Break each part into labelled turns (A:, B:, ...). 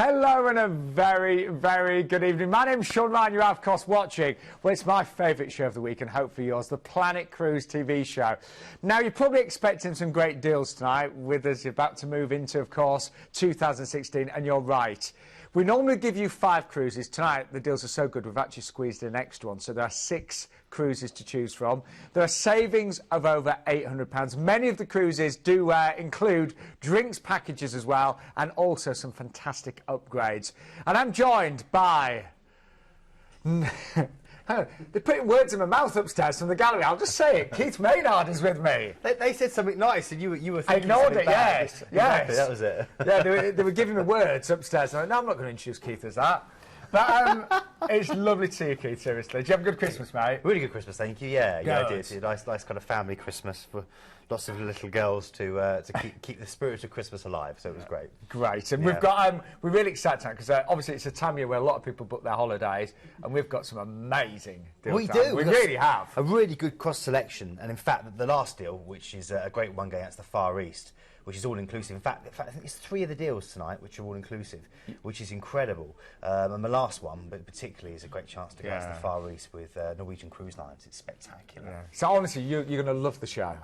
A: Hello and a very, very good evening. My name's Sean Ryan, you're of course watching. Well, it's my favourite show of the week and hopefully yours, the Planet Cruise TV show. Now, you're probably expecting some great deals tonight with us. You're about to move into, of course, 2016, and you're right. We normally give you 5 cruises. Tonight, the deals are so good, we've actually squeezed in an extra one. So there are 6 cruises to choose from. There are savings of over £800. Many of the cruises do include drinks packages as well, and also some fantastic upgrades. And I'm joined by... They're putting words in my mouth upstairs from the gallery. I'll just say it. Keith Maynard is with me.
B: They said something nice, and you were thinking
A: I ignored
B: something
A: it.
B: bad.
A: Yes,
B: Exactly,
A: yes.
B: that was it.
A: Yeah, they were giving me words upstairs. And no, I'm not going to introduce Keith as that. But it's lovely to see you, Keith. Seriously, did you have a good Christmas, mate?
B: Really good Christmas, thank you. Yeah, I
A: Good.
B: did. Nice kind of family Christmas for lots of little girls to keep the spirit of Christmas alive. So it was great.
A: Great, and
B: Yeah.
A: we've got we're really excited tonight because obviously it's a time of year where a lot of people book their holidays, and we've got some amazing deals.
B: We do.
A: We really have
B: a really good cross selection, and in fact, the last deal, which is a great one going out to the Far East, which is all inclusive. In fact, I think it's 3 of the deals tonight which are all inclusive, which is incredible. And the last one, but particularly, is a great chance to go out to the Far East with Norwegian Cruise Lines. It's spectacular.
A: Yeah. So honestly, you're going to love the show.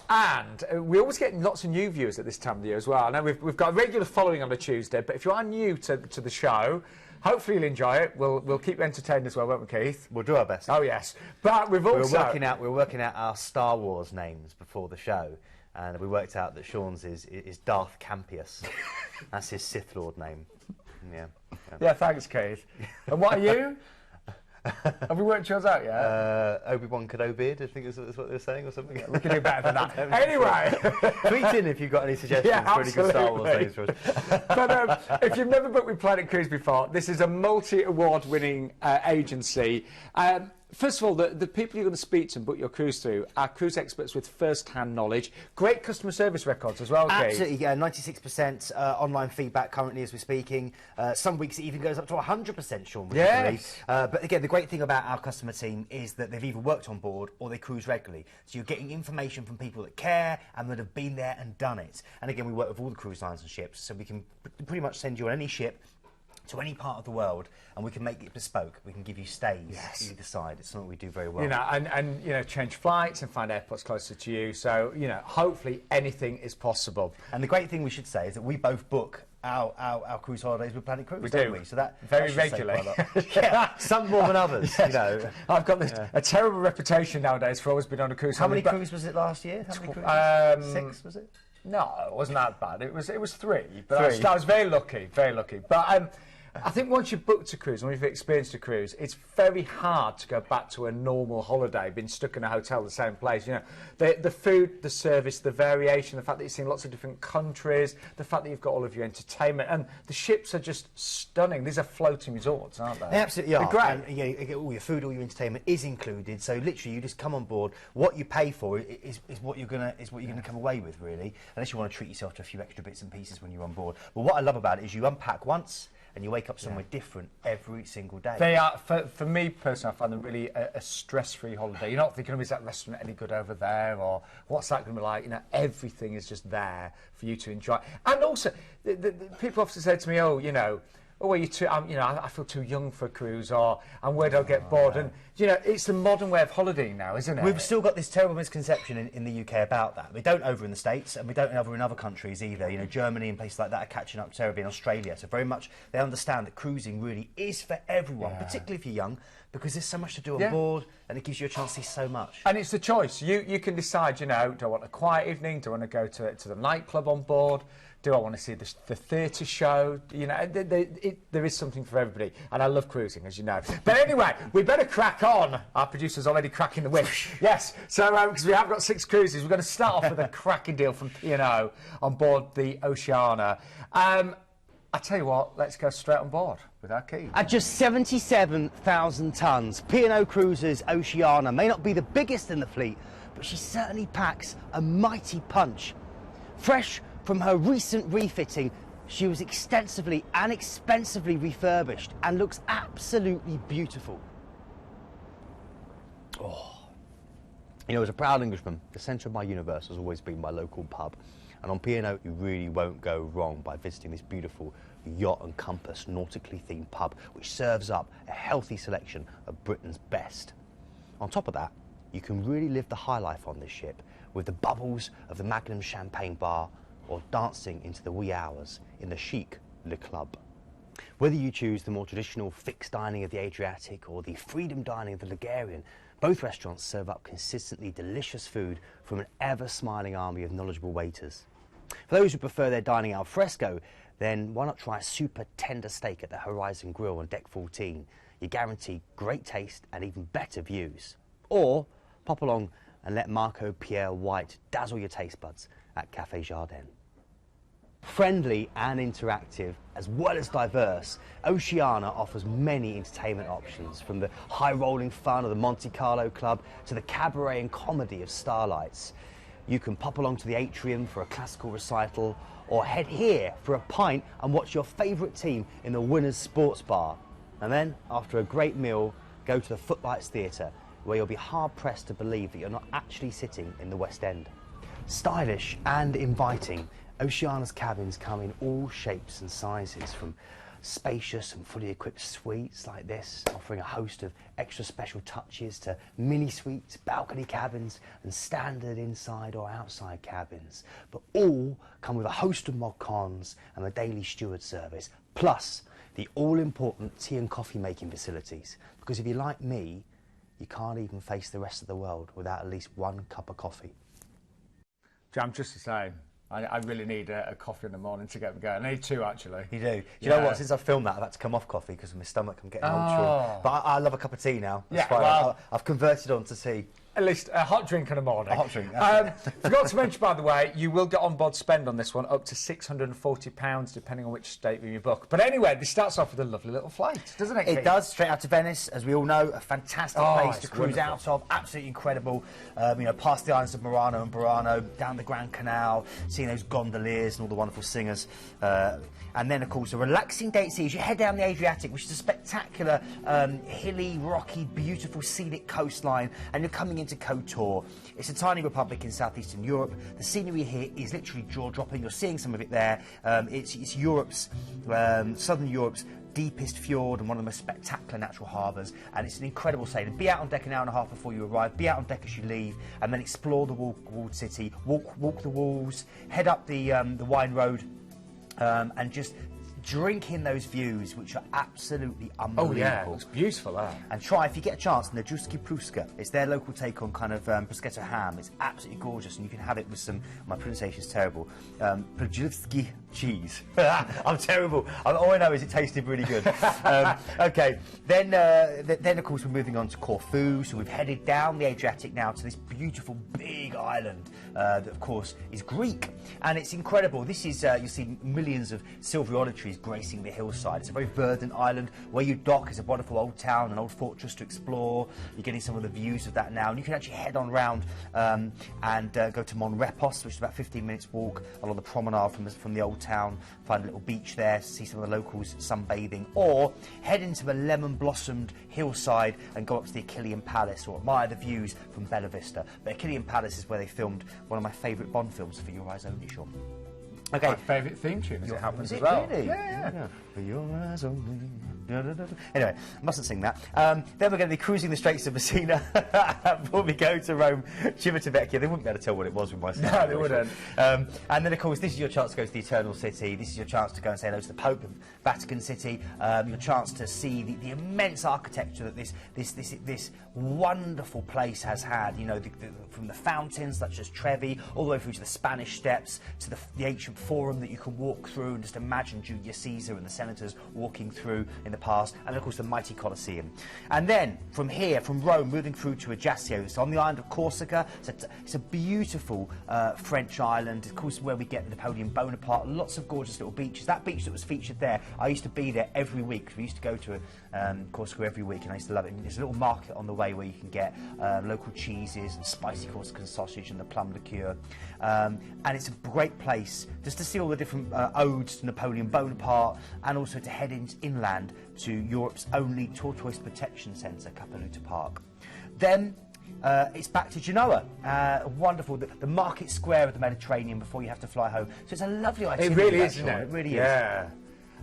A: And we always get lots of new viewers at this time of the year as well. I know we've got a regular following on a Tuesday, but if you are new to the show, hopefully you'll enjoy it. We'll keep you entertained as well, won't we, Keith?
B: We'll do our best.
A: Oh yes, but we've also
B: we're working out our Star Wars names before the show, and we worked out that Sean's is Darth Campius. That's his Sith Lord name.
A: Yeah, thanks, Keith. And what are you? Have we worked yours out yet?
B: Obi-Wan Kenobi, I think is what they were saying, or something.
A: We can do better than that. Anyway,
B: tweet in if you've got any suggestions for any good Star Wars names for us.
A: But if you've never booked with Planet Cruise before, this is a multi-award winning agency. First of all, the people you're going to speak to and book your cruise through are cruise experts with first-hand knowledge. Great customer service records as well, Keith.
B: Absolutely, yeah. 96% online feedback currently as we're speaking. Some weeks it even goes up to 100%, Sean.
A: Yes.
B: But again, the great thing about our customer team is that they've either worked on board or they cruise regularly. So you're getting information from people that care and that have been there and done it. And again, we work with all the cruise lines and ships, so we can pretty much send you on any ship to any part of the world, and we can make it bespoke. We can give you stays either side. It's something we do very well.
A: You know, and you know, change flights and find airports closer to you. So you know, hopefully anything is possible.
B: And the great thing we should say is that we both book our cruise holidays with Planet Cruise.
A: We
B: don't
A: do.
B: we? So that
A: very
B: that should
A: regularly.
B: say quite a lot. Yeah, some more than others. You know,
A: I've got a terrible reputation nowadays for always being on a cruise.
B: How many cruises was it last year? How many cruises? 6 was it?
A: No, it wasn't that bad. It was 3. But 3. I was very lucky, very lucky. But I think once you've booked a cruise, once you've experienced a cruise, it's very hard to go back to a normal holiday, being stuck in a hotel, the same place. You know, the food, the service, the variation, the fact that you've seen lots of different countries, the fact that you've got all of your entertainment, and the ships are just stunning. These are floating resorts, aren't they?
B: They absolutely are.
A: They're great.
B: And, you get all your food, all your entertainment is included. So literally, you just come on board. What you pay for is what you're gonna come away with, really. Unless you want to treat yourself to a few extra bits and pieces when you're on board. But what I love about it is you unpack once, and you wake up somewhere different every single day.
A: They are, for me personally, I find them really a stress-free holiday. You're not thinking, is that restaurant any good over there, or what's that going to be like? You know, everything is just there for you to enjoy. And also, the people often say to me, oh, you know, oh, you too, you know, I feel too young for a cruise, or and where do I get bored? And you know, it's the modern way of holidaying now, isn't it?
B: We've still got this terrible misconception in the UK about that. We don't over in the States, and we don't over in other countries either. You know, Germany and places like that are catching up terribly in Australia. So very much they understand that cruising really is for everyone, particularly if you're young, because there's so much to do on board, and it gives you a chance to see so much.
A: And it's the choice. You can decide, you know, do I want a quiet evening? Do I want to go to the nightclub on board? Do I want to see the theatre show? You know, there is something for everybody. And I love cruising, as you know. But anyway, we better crack on. Our producer's already cracking the whip. Yes, so because we have got 6 cruises, we're going to start off with a cracking deal from P&O on board the Oceana. I tell you what, let's go straight on board with our key.
B: At just 77,000 tonnes, P&O Cruises Oceana may not be the biggest in the fleet, but she certainly packs a mighty punch. Fresh from her recent refitting, she was extensively and expensively refurbished and looks absolutely beautiful. Oh,
C: You know, as a proud Englishman, the centre of my universe has always been my local pub. And on P&O, you really won't go wrong by visiting this beautiful yacht and compass nautically themed pub, which serves up a healthy selection of Britain's best. On top of that, you can really live the high life on this ship with the bubbles of the Magnum champagne bar or dancing into the wee hours in the chic Le Club. Whether you choose the more traditional fixed dining of the Adriatic or the freedom dining of the Ligurian, both restaurants serve up consistently delicious food from an ever-smiling army of knowledgeable waiters. For those who prefer their dining al fresco, then why not try a super tender steak at the Horizon Grill on Deck 14? You guarantee great taste and even better views. Or pop along and let Marco Pierre White dazzle your taste buds at Café Jardin. Friendly and interactive, as well as diverse, Oceana offers many entertainment options, from the high-rolling fun of the Monte Carlo Club to the cabaret and comedy of Starlights. You can pop along to the atrium for a classical recital, or head here for a pint and watch your favourite team in the Winners Sports Bar. And then, after a great meal, go to the Footlights Theatre, where you'll be hard-pressed to believe that you're not actually sitting in the West End. Stylish and inviting, Oceana's cabins come in all shapes and sizes, from spacious and fully equipped suites like this, offering a host of extra special touches, to mini suites, balcony cabins and standard inside or outside cabins. But all come with a host of mod cons and a daily steward service, plus the all-important tea and coffee making facilities. Because if you're like me, you can't even face the rest of the world without at least one cup of coffee.
A: I'm just the same. I really need a coffee in the morning to get me going. I need two, actually.
B: You do. Do you know what? Since I've filmed that, I've had to come off coffee because of my stomach. I'm getting old. But I love a cup of tea now. That's fine. Well, I've converted on to tea.
A: At least a hot drink in the morning.
B: A hot drink.
A: Forgot to mention, by the way, you will get on-board spend on this one up to £640, depending on which stateroom you book. But anyway, this starts off with a lovely little flight, doesn't it, Keith?
B: It does, straight out to Venice, as we all know, a fantastic place to cruise
A: wonderful.
B: out of, absolutely incredible. You know, past the islands of Murano and Burano, down the Grand Canal, seeing those gondoliers and all the wonderful singers. And then, of course, a relaxing day at sea as you head down the Adriatic, which is a spectacular, hilly, rocky, beautiful, scenic coastline, and you're coming into Kotor. It's a tiny republic in southeastern Europe. The scenery here is literally jaw-dropping. You're seeing some of it there. It's Europe's, southern Europe's deepest fjord and one of the most spectacular natural harbours, and it's an incredible sailing. Be out on deck an hour and a half before you arrive, be out on deck as you leave, and then explore the walled city, walk the walls, head up the wine road, and just drink in those views, which are absolutely unbelievable.
A: Oh yeah, it looks beautiful, that.
B: And try, if you get a chance, Nadruski Pruska. It's their local take on kind of bruschetta ham. It's absolutely gorgeous, and you can have it with some, my pronunciation's terrible, Pruszewski cheese. I'm terrible. All I know is it tasted really good. Okay, then of course we're moving on to Corfu, so we've headed down the Adriatic now to this beautiful big island that of course is Greek, and it's incredible. This is, you'll see millions of silver olive trees gracing the hillside. It's a very verdant island. Where you dock is a wonderful old town, an old fortress to explore. You're getting some of the views of that now, and you can actually head on round and go to Monrepos, which is about 15 minutes walk along the promenade from the old town, find a little beach there, see some of the locals sunbathing, or head into the lemon-blossomed hillside and go up to the Achillean Palace, or admire the views from Bella Vista. But Achillean Palace is where they filmed one of my favourite Bond films, For Your Eyes Only, Sean. Okay.
A: My favourite theme tune, as it happens as well.
B: Really?
A: Yeah.
B: For your eyes only. Anyway, I mustn't sing that. Then we're going to be cruising the Straits of Messina before we go to Rome, Civitavecchia. They wouldn't be able to tell what it was with my singing.
A: No, they wouldn't.
B: And then, of course, this is your chance to go to the Eternal City. This is your chance to go and say hello to the Pope of Vatican City. Your chance to see the immense architecture that this wonderful place has had. You know, from the fountains such as Trevi, all the way through to the Spanish Steps, to the ancient Forum that you can walk through and just imagine Julius Caesar and the senators walking through in the past, and of course the mighty Colosseum. And then from here, from Rome, moving through to Ajaccio, it's on the island of Corsica. It's a beautiful French island, of course, where we get Napoleon Bonaparte. Lots of gorgeous little beaches. That beach that was featured there, I used to be there every week. We used to go to Corsica every week, and I used to love it. And there's a little market on the way where you can get local cheeses and spicy Corsican sausage and the plum liqueur. And it's a great place just to see all the different odes to Napoleon Bonaparte, and also to head inland to Europe's only tortoise protection centre, Capeluta Park. Then It's back to Genoa. Wonderful. The market square of the Mediterranean before you have to fly home. So it's a lovely itinerary.
A: It really is, isn't it?
B: It really is.
A: Yeah.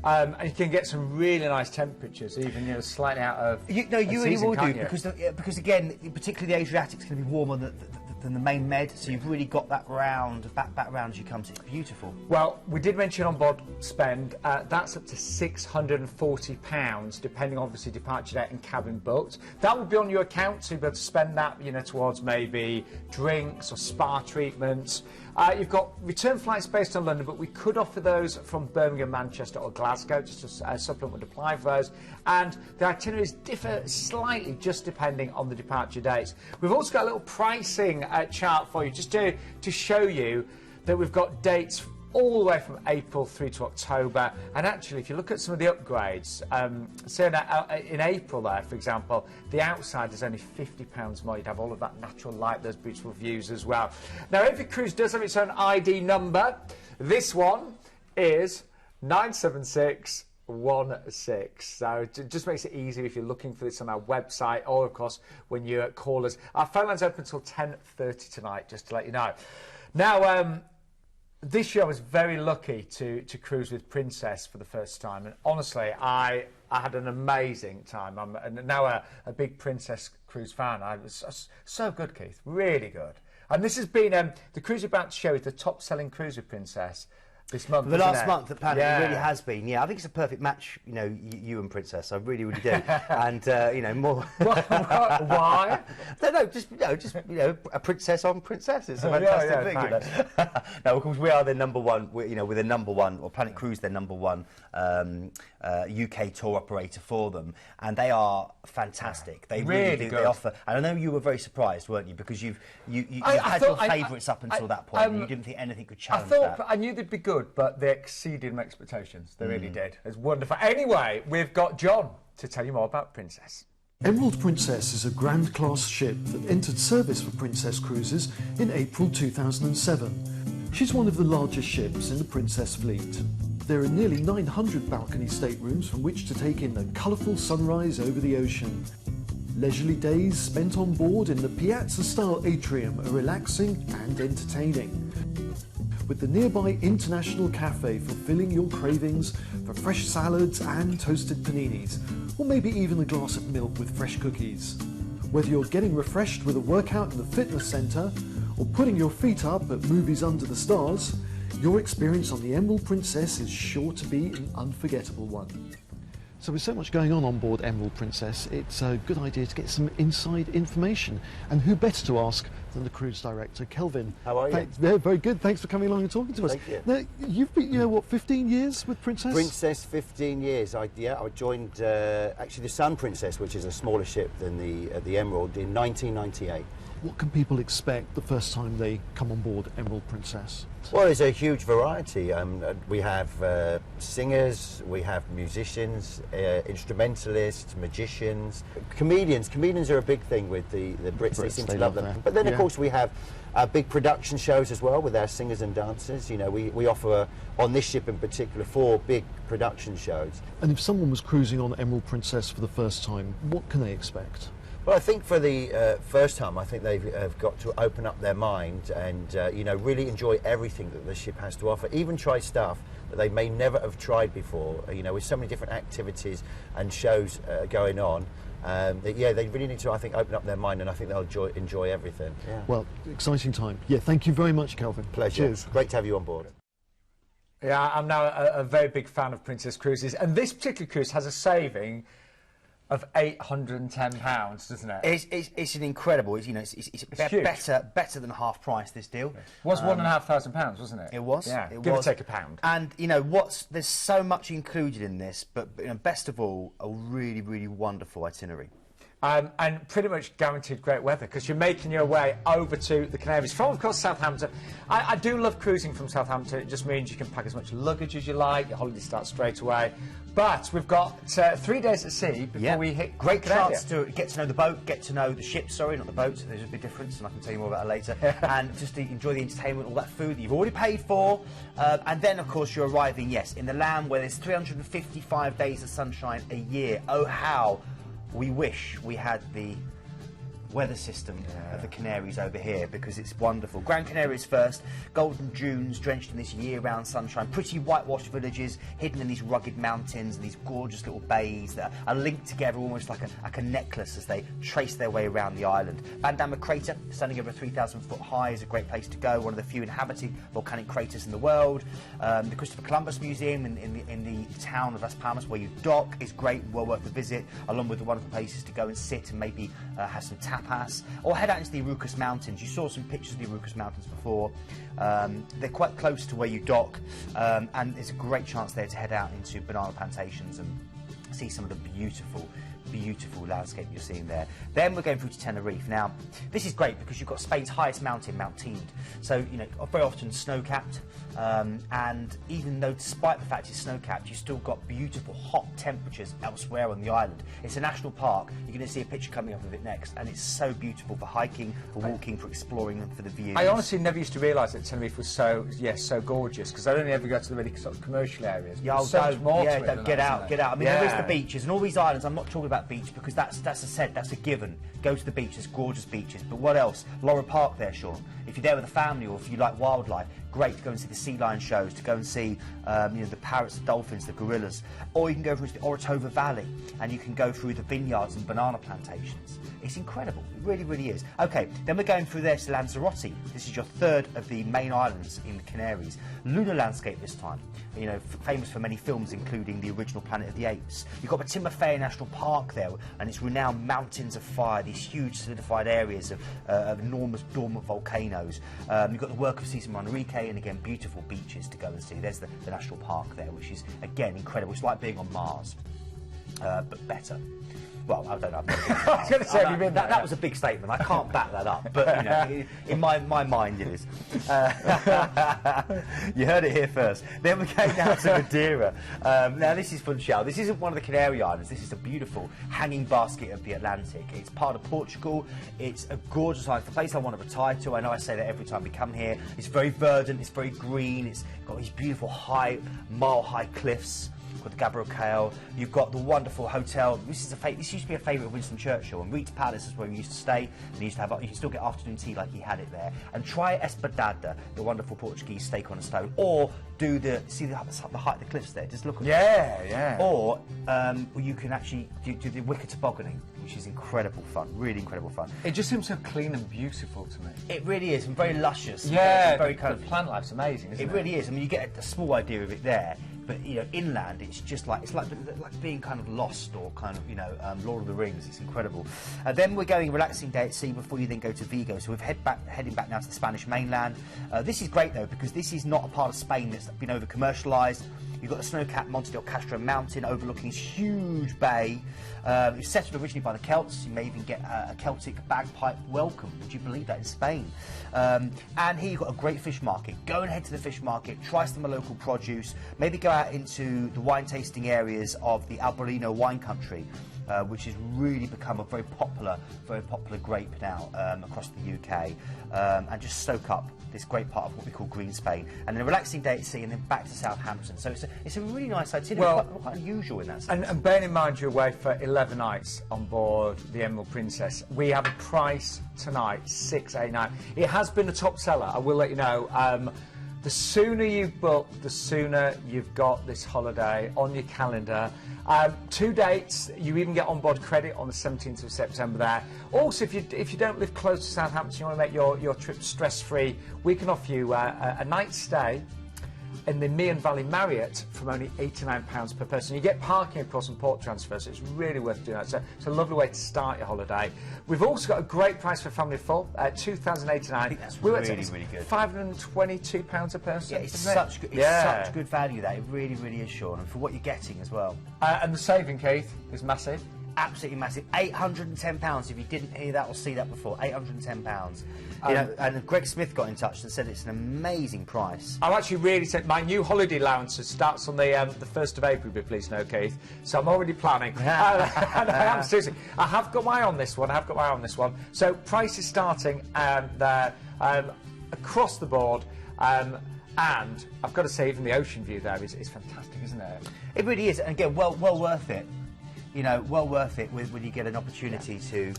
A: And you can get some really nice temperatures, even slightly out of.
B: You really will do because again, particularly the Adriatic's going to be warmer than the main Med, so you've really got that back round as you come. So it's beautiful.
A: Well, we did mention on board spend. That's up to £640, depending obviously departure date and cabin booked. That will be on your account, so you'll be able to spend that, towards maybe drinks or spa treatments. You've got return flights based on London, but we could offer those from Birmingham, Manchester or Glasgow, just a supplement would apply for those. And the itineraries differ slightly, just depending on the departure dates. We've also got a little pricing chart for you, just to show you that we've got dates all the way from April through to October. And actually, if you look at some of the upgrades, say in April there, for example, the outside is only £50 more. You'd have all of that natural light, those beautiful views as well. Now, every cruise does have its own ID number. This one is 97616. So it just makes it easier if you're looking for this on our website, or of course when you call us. Our phone line's open until 10:30 tonight, just to let you know. Now, this year I was very lucky to cruise with Princess for the first time, and honestly I had an amazing time. I'm now a big Princess cruise fan. I was so good, Keith, really good. And this has been the cruise we're about to show is the top selling cruise with Princess this month.
B: The last month, apparently, it really has been. Yeah, I think it's a perfect match. You and Princess. I really, really do. And more.
A: Why?
B: No, just a princess on Princess. It's a fantastic thing. No, of course we are their number one. We're the number one, or Planet Cruise, their number one UK tour operator for them, and they are fantastic. They really do. They offer. And I know you were very surprised, weren't you? Because you had your favourites up until that point, and you didn't think anything could challenge that.
A: I knew they'd be good, but they exceeded my expectations. They really did. It's wonderful. Anyway, we've got John to tell you more about Princess.
D: Emerald Princess is a Grand Class ship that entered service for Princess Cruises in April 2007. She's one of the largest ships in the Princess fleet. There are nearly 900 balcony staterooms from which to take in the colourful sunrise over the ocean. Leisurely days spent on board in the Piazza-style atrium are relaxing and entertaining, with the nearby International Cafe fulfilling your cravings for fresh salads and toasted paninis, or maybe even a glass of milk with fresh cookies. Whether you're getting refreshed with a workout in the fitness centre, or putting your feet up at movies under the stars, your experience on the Emerald Princess is sure to be an unforgettable one. So with so much going on board Emerald Princess, it's a good idea to get some inside information. And who better to ask than the cruise director, Kelvin.
E: How are you?
D: Very good. Thanks for coming along and talking to us.
E: Thank you.
D: Now, you've been, 15 years with Princess?
E: Princess, 15 years. I joined actually the Sun Princess, which is a smaller ship than the Emerald, in 1998.
D: What can people expect the first time they come on board Emerald Princess?
E: Well, there's a huge variety. We have singers, we have musicians, instrumentalists, magicians, comedians. Comedians are a big thing with the Brits. They seem to love them. But then, of course, we have big production shows as well with our singers and dancers. We offer, on this ship in particular, 4 big production shows.
D: And if someone was cruising on Emerald Princess for the first time, what can they expect?
E: Well, I think for the first time, I think they've got to open up their mind and really enjoy everything that the ship has to offer. Even try stuff that they may never have tried before. With so many different activities and shows going on. They really need to, I think, open up their mind, and I think they'll enjoy everything. Yeah.
D: Well, exciting time. Yeah, thank you very much, Kelvin.
E: Pleasure.
D: Cheers.
E: Great to have you on board.
A: Yeah, I'm now a very big fan of Princess Cruises, and this particular cruise has a saving of £810, doesn't it?
B: It's an incredible. It's better than half price, this deal.
A: It was £1,500, wasn't it?
B: It was.
A: Yeah,
B: it
A: give
B: was.
A: or take £1.
B: And there's so much included in this, but best of all, a really, really wonderful itinerary.
A: And pretty much guaranteed great weather, because you're making your way over to the Canaries from, of course, Southampton. I do love cruising from Southampton. It just means you can pack as much luggage as you like. Your holiday starts straight away. But we've got 3 days at sea before we hit
B: great chance to get to know the boat, get to know the ship. Sorry, not the boat. There's a big difference, and I can tell you more about it later. And just to enjoy the entertainment, all that food that you've already paid for. And then, of course, you're arriving, in the land where there's 355 days of sunshine a year. Oh, how we wish we had the weather system of the Canaries over here, because it's wonderful. Gran Canaria is first, golden dunes drenched in this year-round sunshine, pretty whitewashed villages hidden in these rugged mountains and these gorgeous little bays that are linked together almost like a necklace as they trace their way around the island. Bandama Crater, standing over 3,000 foot high, is a great place to go, one of the few inhabited volcanic craters in the world. The Christopher Columbus Museum in the town of Las Palmas, where you dock, is great and well worth a visit, along with the wonderful places to go and sit and maybe have some tapas, or head out into the Irucas Mountains. You saw some pictures of the Irucas Mountains before. They're quite close to where you dock, and there's a great chance there to head out into banana plantations and see some of the beautiful landscape you're seeing there. Then we're going through to Tenerife. Now, this is great because you've got Spain's highest mountain, Mount Teed. So, you know, very often snow-capped, and even though, despite the fact it's snow-capped, you've still got beautiful hot temperatures elsewhere on the island. It's a national park. You're going to see a picture coming up of it next, and it's so beautiful for hiking, for walking, for exploring, and for the views.
A: I honestly never used to realise that Tenerife was so gorgeous, because I only ever go to the really sort of commercial areas.
B: Yeah,
A: so much more to it than
B: get
A: that,
B: out. I mean, there is the beaches, and all these islands, I'm not talking about beach because that's a given. Go to the beach, there's gorgeous beaches. But what else? Laura Park there, Sean. If you're there with a family or if you like wildlife, great to go and see the sea lion shows, to go and see the parrots, the dolphins, the gorillas. Or you can go through to the Orotava Valley and you can go through the vineyards and banana plantations. It's incredible. It really, really is. Okay, then we're going through there to Lanzarote. This is your third of the main islands in the Canaries. Lunar landscape this time. You know, famous for many films, including the original Planet of the Apes. You've got the Timofea National Park there, and its renowned mountains of fire, these huge solidified areas of enormous dormant volcanoes. You've got the work of Cesar Manrique, and again, beautiful beaches to go and see. There's the national park there, which is, again, incredible. It's like being on Mars, but better. Well, I don't know.
A: I was going to say,
B: that was a big statement. I can't back that up, but you know, in my mind, it is. You heard it here first. Then we're going down to Madeira. Now, this is Funchal. This isn't one of the Canary Islands. This is a beautiful hanging basket of the Atlantic. It's part of Portugal. It's a gorgeous island. It's a place I want to retire to. I know I say that every time we come here. It's very verdant. It's very green. It's got these beautiful mile-high cliffs. You've got the Gabriel Kale, you've got the wonderful hotel. This used to be a favourite of Winston Churchill, and Reed's Palace is where we used to stay, and you can still get afternoon tea like he had it there. And try Espadada, the wonderful Portuguese steak on a stone, or do the height of the cliffs there. Just look at
A: yeah.
B: Or you can actually do the wicker tobogganing, which is incredible fun, really incredible fun.
A: It just seems so clean and beautiful to me.
B: It really is, and very luscious.
A: Yeah,
B: very
A: kind of plant life's amazing, isn't it?
B: It really is. I mean, you get a small idea of it there. But you know, inland, it's just like being kind of lost, or kind of Lord of the Rings. It's incredible. Then we're going a relaxing day at sea before you then go to Vigo. So we've heading back now to the Spanish mainland. This is great though, because this is not a part of Spain that's been over commercialised. You've got the snow-capped Monte del Castro mountain overlooking this huge bay. It was settled originally by the Celts. You may even get a Celtic bagpipe welcome. Would you believe that, in Spain? And here you've got a great fish market. Go and head to the fish market, try some of the local produce, maybe go out into the wine tasting areas of the Albarino wine country, which has really become a very popular grape now across the UK, and just soak up this great part of what we call Green Spain, and then a relaxing day at sea, and then back to Southampton. So it's a really nice itinerary,
A: well,
B: quite unusual in that sense.
A: And bearing in mind you're away for 11 nights on board the Emerald Princess, we have a price tonight, $689. It has been a top seller, I will let you know. The sooner you book, the sooner you've got this holiday on your calendar. 2 dates, you even get onboard credit on the 17th of September there. Also, if you don't live close to Southampton, you want to make your trip stress-free, we can offer you a night's stay in the Meon Valley Marriott from only £89 per person. You get parking, of course, and port transfer, so it's really worth doing that. So it's a lovely way to start your holiday. We've also got a great price for family of four, £2,089.
B: I think that's really good.
A: £522 a person.
B: Yeah, it's such good value, that. It really, really is, Sean, and for what you're getting as well.
A: And the saving, Keith, is massive.
B: Absolutely massive. £810. If you didn't hear that or see that before, £810. And Greg Smith got in touch and said it's an amazing price.
A: I'm actually really saying my new holiday allowance starts on the 1st of April, be pleased no, Keith. So I'm already planning. And I am seriously. I have got my eye on this one. So price is starting there across the board. And I've got to say, even the ocean view there is fantastic, isn't it?
B: It really is. And again, well worth it. You know, well worth it when you get an opportunity to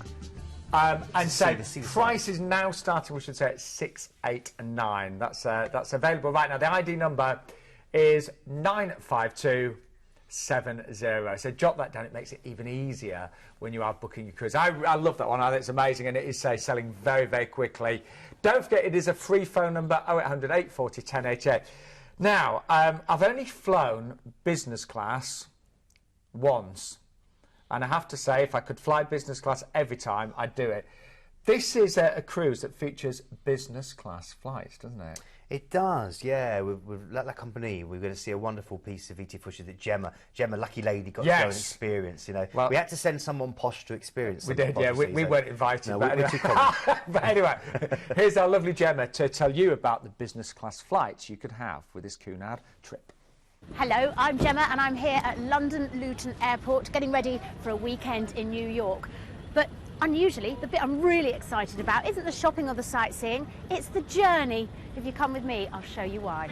A: And so
B: the
A: price is now starting, we should say, at 6, 8 and 9. That's available right now. The ID number is 95270. So jot that down. It makes it even easier when you are booking your cruise. I love that one. I think it's amazing, and it is selling very, very quickly. Don't forget, it is a free phone number, 0800 840 1088. Now, I've only flown business class once. And I have to say, if I could fly business class every time, I'd do it. This is a cruise that features business class flights, doesn't it?
B: It does, yeah. With La Compagnie, we're going to see a wonderful piece of VT footage that Gemma, lucky lady, got to go and experience. You know,
A: well,
B: we had to send someone posh to experience.
A: We did, yeah. We weren't invited.
B: No,
A: but,
B: we're
A: anyway.
B: too common.
A: But anyway, here's our lovely Gemma to tell you about the business class flights you could have with this Cunard trip.
F: Hello, I'm Gemma and I'm here at London Luton Airport getting ready for a weekend in New York. But unusually, the bit I'm really excited about isn't the shopping or the sightseeing, it's the journey. If you come with me, I'll show you why.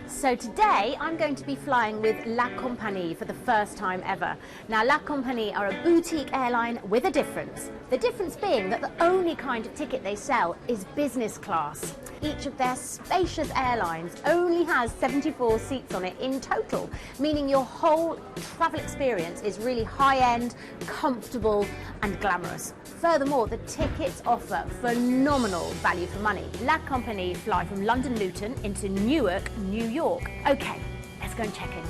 F: So today I'm going to be flying with La Compagnie for the first time ever. Now La Compagnie are a boutique airline with a difference. The difference being that the only kind of ticket they sell is business class. Each of their spacious airlines only has 74 seats on it in total, meaning your whole travel experience is really high-end, comfortable and glamorous. Furthermore, the tickets offer phenomenal value for money. La Compagnie fly from London Luton into Newark, New York. Okay, let's go and check in.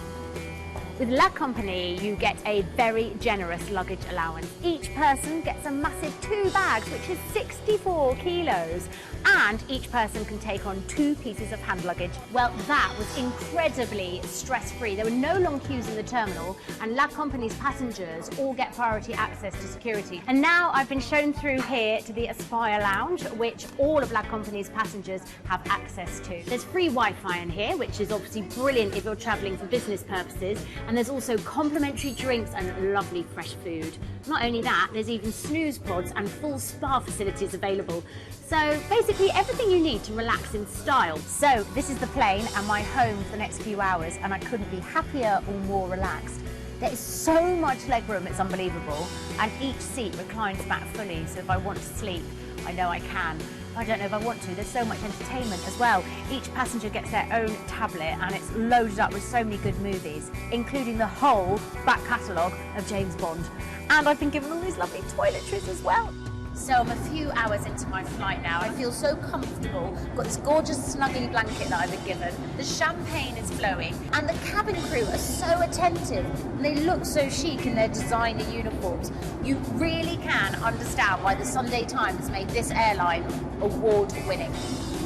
F: With La Compagnie, you get a very generous luggage allowance. Each person gets a massive 2 bags, which is 64 kilos. And each person can take on 2 pieces of hand luggage. Well, that was incredibly stress-free. There were no long queues in the terminal, and La Compagnie's passengers all get priority access to security. And now I've been shown through here to the Aspire Lounge, which all of La Compagnie's passengers have access to. There's free Wi-Fi in here, which is obviously brilliant if you're travelling for business purposes. And there's also complimentary drinks and lovely fresh food. Not only that, there's even snooze pods and full spa facilities available. So basically everything you need to relax in style. So this is the plane and my home for the next few hours, and I couldn't be happier or more relaxed. There is so much legroom, it's unbelievable, and each seat reclines back fully, so if I want to sleep, I know I can. I don't know if I want to, there's so much entertainment as well. Each passenger gets their own tablet and it's loaded up with so many good movies, including the whole back catalogue of James Bond. And I've been given all these lovely toiletries as well. So I'm a few hours into my flight now. I feel so comfortable. I've got this gorgeous snuggly blanket that I've been given. The champagne is flowing and the cabin crew are so attentive. And they look so chic in their designer uniforms. You really can understand why the Sunday Times made this airline award-winning.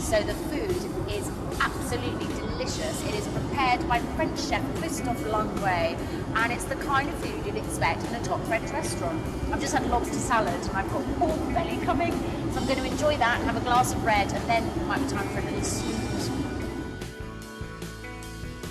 F: So the food is absolutely delicious. It is prepared by French chef Christophe Langlois, and it's the kind of food you'd expect in a top French restaurant. I've just had lobster salad and I've got pork belly coming, so I'm going to enjoy that and have a glass of red, and then it might be time for a little snooze.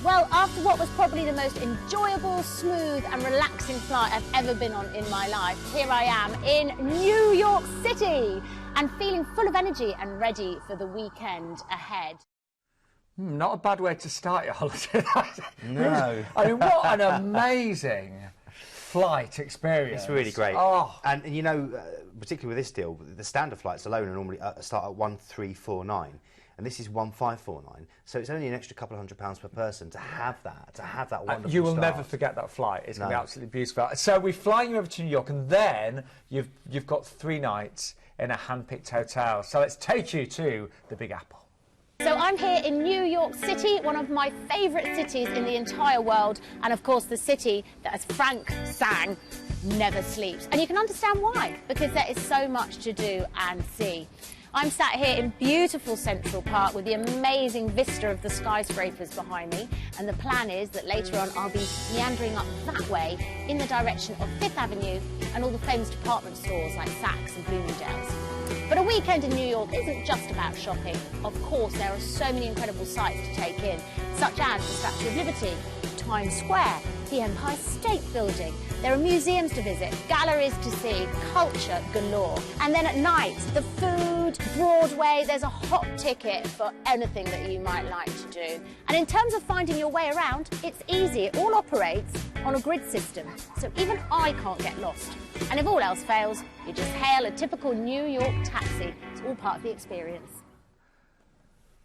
F: Well, after what was probably the most enjoyable, smooth and relaxing flight I've ever been on in my life, here I am in New York City and feeling full of energy and ready for the weekend ahead.
A: Not a bad way to start your holiday.
B: No.
A: I mean, what an amazing flight experience.
B: It's really great.
A: Oh.
B: And you know, particularly with this deal, the standard flights alone are normally start at 1,349. And this is 1,549, so it's only an extra couple of £100 per person to have that wonderful
A: You will
B: start.
A: never forget that flight. It's going to be absolutely beautiful. So we're flying you over to New York, and then you've got 3 nights in a hand-picked hotel. So let's take you to the Big Apple.
F: So I'm here in New York City, one of my favourite cities in the entire world, and of course the city that, as Frank sang, never sleeps. And you can understand why, because there is so much to do and see. I'm sat here in beautiful Central Park with the amazing vista of the skyscrapers behind me, and the plan is that later on I'll be meandering up that way in the direction of Fifth Avenue and all the famous department stores like Saks and Bloomingdale's. But a weekend in New York isn't just about shopping. Of course, there are so many incredible sights to take in, such as the Statue of Liberty, Times Square, the Empire State Building. There are museums to visit, galleries to see, culture galore. And then at night, the food, Broadway, there's a hot ticket for anything that you might like to do. And in terms of finding your way around, it's easy. It all operates on a grid system, so even I can't get lost. And if all else fails, you just hail a typical New York taxi. It's all part of the experience.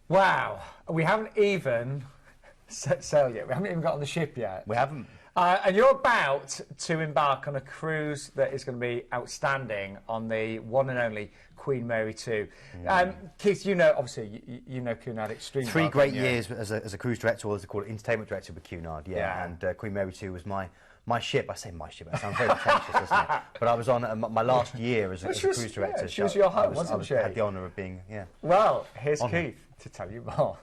A: Wow, we haven't even set sail yet. We haven't even got on the ship yet.
B: We haven't.
A: And you're about to embark on a cruise that is going to be outstanding on the one and only Queen Mary 2. Keith, you know, obviously, you know Cunard extremely well.
B: 3 great years as a cruise director, or as they call it, entertainment director with Cunard, and Queen Mary 2 was my ship. I say my ship, that sounds very pretentious, doesn't it? But I was on my last year as a cruise director.
A: Yeah, she was your home, wasn't she?
B: I had the honour of being,
A: Well, here's Keith to tell you more.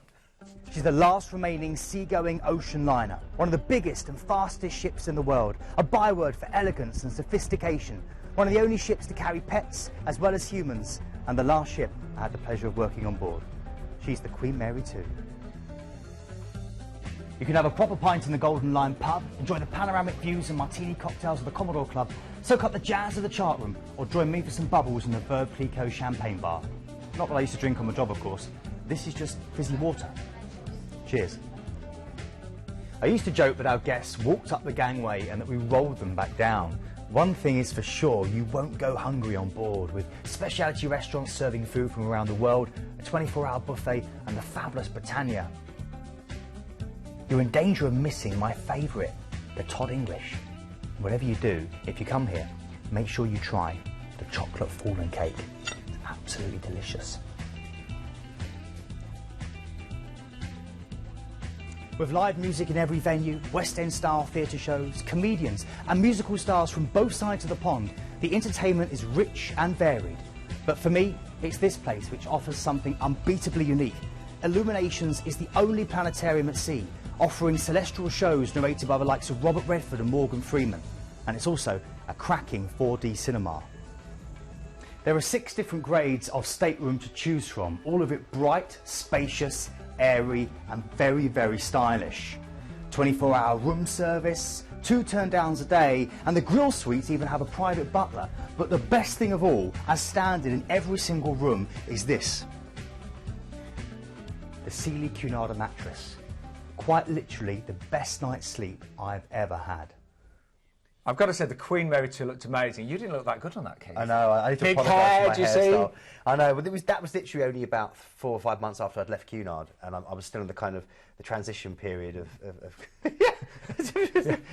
G: She's the last remaining seagoing ocean liner, one of the biggest and fastest ships in the world, a byword for elegance and sophistication, one of the only ships to carry pets as well as humans, and the last ship I had the pleasure of working on board. She's the Queen Mary 2. You can have a proper pint in the Golden Lion pub, enjoy the panoramic views and martini cocktails of the Commodore Club, soak up the jazz of the chart room, or join me for some bubbles in the Veuve Clicquot champagne bar. Not that I used to drink on my job, of course. This is just fizzy water. Cheers. I used to joke that our guests walked up the gangway and that we rolled them back down. One thing is for sure, you won't go hungry on board, with specialty restaurants serving food from around the world, a 24-hour buffet and the fabulous Britannia. You're in danger of missing my favourite, the Todd English. Whatever you do, if you come here, make sure you try the chocolate fallen cake. It's absolutely delicious. With live music in every venue, West End style theatre shows, comedians and musical stars from both sides of the pond, the entertainment is rich and varied. But for me, it's this place which offers something unbeatably unique. Illuminations is the only planetarium at sea, offering celestial shows narrated by the likes of Robert Redford and Morgan Freeman. And it's also a cracking 4D cinema. There are 6 different grades of stateroom to choose from, all of it bright, spacious, airy and very, very stylish. 24-hour room service, 2 turn-downs a day, and the grill suites even have a private butler. But the best thing of all, as standard in every single room, is this. The Sealy Cunard mattress. Quite literally the best night's sleep I've ever had.
A: I've got to say, the Queen Mary 2 looked amazing. You didn't look that good on that, Keith.
B: I know, I need to
A: Big
B: apologise
A: hair,
B: for my
A: do you
B: hairstyle.
A: see?
B: I know, but that was literally only about 4 or 5 months after I'd left Cunard, and I was still in the kind of the transition period of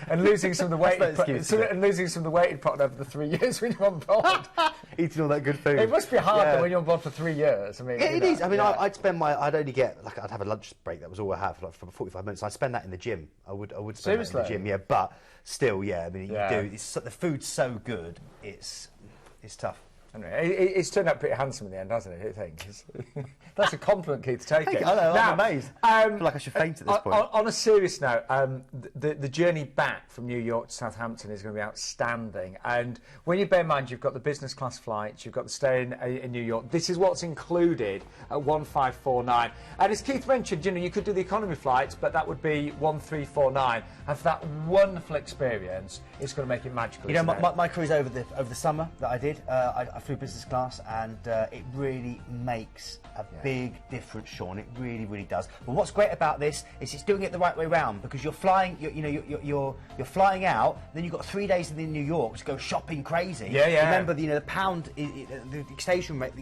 A: and losing some of the weight,
B: That's no excuse,
A: and losing some of the weight you'd put on over the 3 years when you're on board.
B: eating all that good food.
A: It must be hard though, when you're on board for 3 years. I mean,
B: Yeah, it is. I mean,
A: yeah.
B: I'd only get, like, I'd have a lunch break. That was all I have, like, for 45 minutes. I'd spend that in the gym. I would spend that in the
A: Seriously?
B: gym, yeah. But still, yeah. I mean,
A: Yeah.
B: you do. The food's so good. It's tough.
A: Anyway, it's turned out pretty handsome in the end, hasn't it? I think that's a compliment, Keith, to take it.
B: I know,
A: Now,
B: I'm amazed. I feel like I should faint at this point.
A: On a serious note, the journey back from New York to Southampton is going to be outstanding. And when you bear in mind you've got the business class flights, you've got the stay in New York, this is what's included at 1549. And as Keith mentioned, you know, you could do the economy flights, but that would be 1349. And for that wonderful experience, it's going to make it magical.
B: You know,
A: isn't it?
B: my cruise over the summer that I did, I flew business class, and it really makes a big difference, Sean. It really, really does. But what's great about this is it's doing it the right way round, because you're flying, you're flying out, then you've got 3 days in New York to go shopping crazy.
A: Yeah, yeah.
B: Remember, the pound, the exchange rate,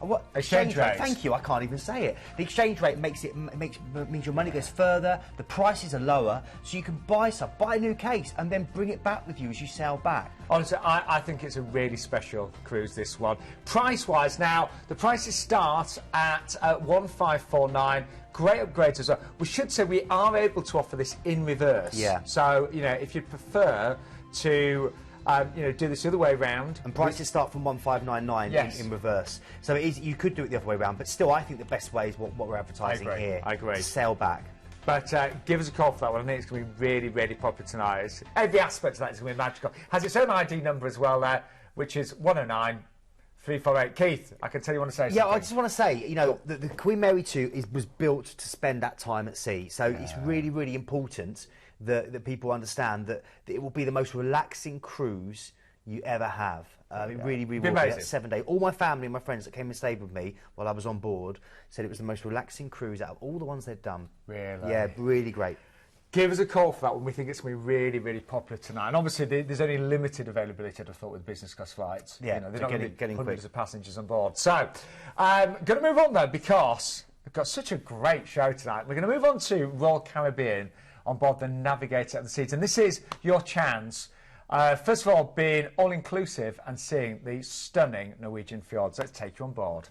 B: what
A: exchange rate?
B: Thank you. I can't even say it. The exchange rate means your money goes further. The prices are lower, so you can buy a new case, and then bring it back with you as you sail back.
A: Honestly, I think it's a really special cruise, this one. Price-wise, now, the prices start at 1549. Great upgrades as well. We should say we are able to offer this in reverse.
B: Yeah.
A: So, you know, if you'd prefer to... do this the other way round.
B: And prices start from 1599
A: Yes.
B: in reverse. So it is, you could do it the other way around, but still, I think the best way is what we're advertising here.
A: I agree.
B: To sail back.
A: But give us a call for that one. I think it's going to be really, really popular tonight. Every aspect of that is going to be magical. Has its own ID number as well there, which is 109348. Keith, I can tell you want to say something.
B: Yeah, I just want to say, you know, the Queen Mary 2 was built to spend that time at sea. So it's really, really important that people understand that it will be the most relaxing cruise you ever have. It really, really will be.
A: Amazing.
B: 7 days. All my family and my friends that came and stayed with me while I was on board said it was the most relaxing cruise out of all the ones they'd done.
A: Really?
B: Yeah, really great.
A: Give us a call for that one. We think it's going to be really, really popular tonight. And obviously, there's only limited availability, I'd have thought, with business class flights.
B: Yeah,
A: you know, they're
B: so
A: not
B: getting
A: hundreds
B: quick.
A: of passengers on board. So, going to move on, though, because we've got such a great show tonight. We're going to move on to Royal Caribbean on board the Navigator at the Seas. And this is your chance, first of all, being all-inclusive and seeing the stunning Norwegian fjords. Let's take you on board.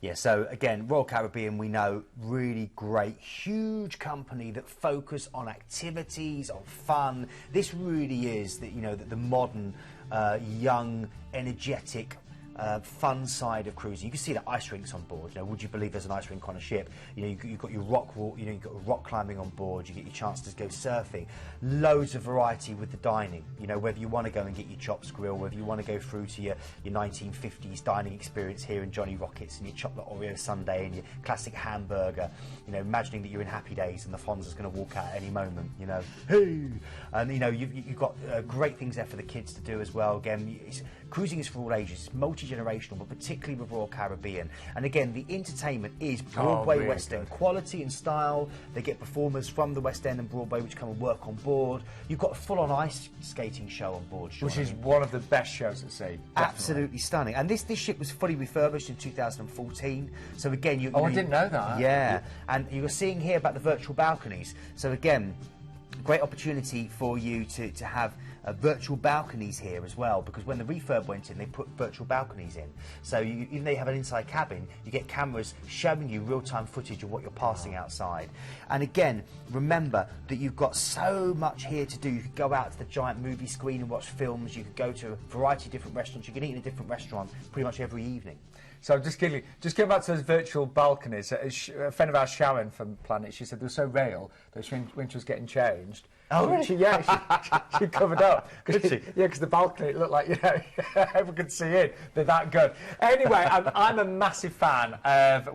B: Yeah, so again, Royal Caribbean, we know, really great, huge company that focus on activities, on fun. This really is the, you know, the modern, young, energetic, fun side of cruising. You can see the ice rinks on board. You know, would you believe there's an ice rink on a ship? You know, you've got your you've got rock climbing on board. You get your chance to go surfing. Loads of variety with the dining. You know, whether you want to go and get your chops grill, whether you want to go through to your 1950s dining experience here in Johnny Rockets and your chocolate Oreo sundae and your classic hamburger. You know, imagining that you're in Happy Days and the Fonz's going to walk out at any moment. You know, hey, and you know you've got great things there for the kids to do as well. Again, cruising is for all ages. It's multi-generational, but particularly with Royal Caribbean. And again, the entertainment is Broadway
A: really
B: West End. Quality and style. They get performers from the West End and Broadway which come and work on board. You've got a full-on ice skating show on board, Sean.
A: Which is one of the best shows at sea. Definitely.
B: Absolutely stunning. And this ship was fully refurbished in 2014. So again,
A: I didn't know that.
B: Yeah, and you're seeing here about the virtual balconies. So again, great opportunity for you to have virtual balconies here as well, because when the refurb went in, they put virtual balconies in. So even though you have an inside cabin, you get cameras showing you real-time footage of what you're passing outside. And again, remember that you've got so much here to do. You could go out to the giant movie screen and watch films. You could go to a variety of different restaurants. You can eat in a different restaurant pretty much every evening.
A: So just going back to those virtual balconies, a friend of ours, Sharon from Planet, she said they were so real that when she was getting changed, she covered up.
B: Could she?
A: Yeah, because the balcony looked like, you know, everyone could see in. They're that good. Anyway, I'm a massive fan of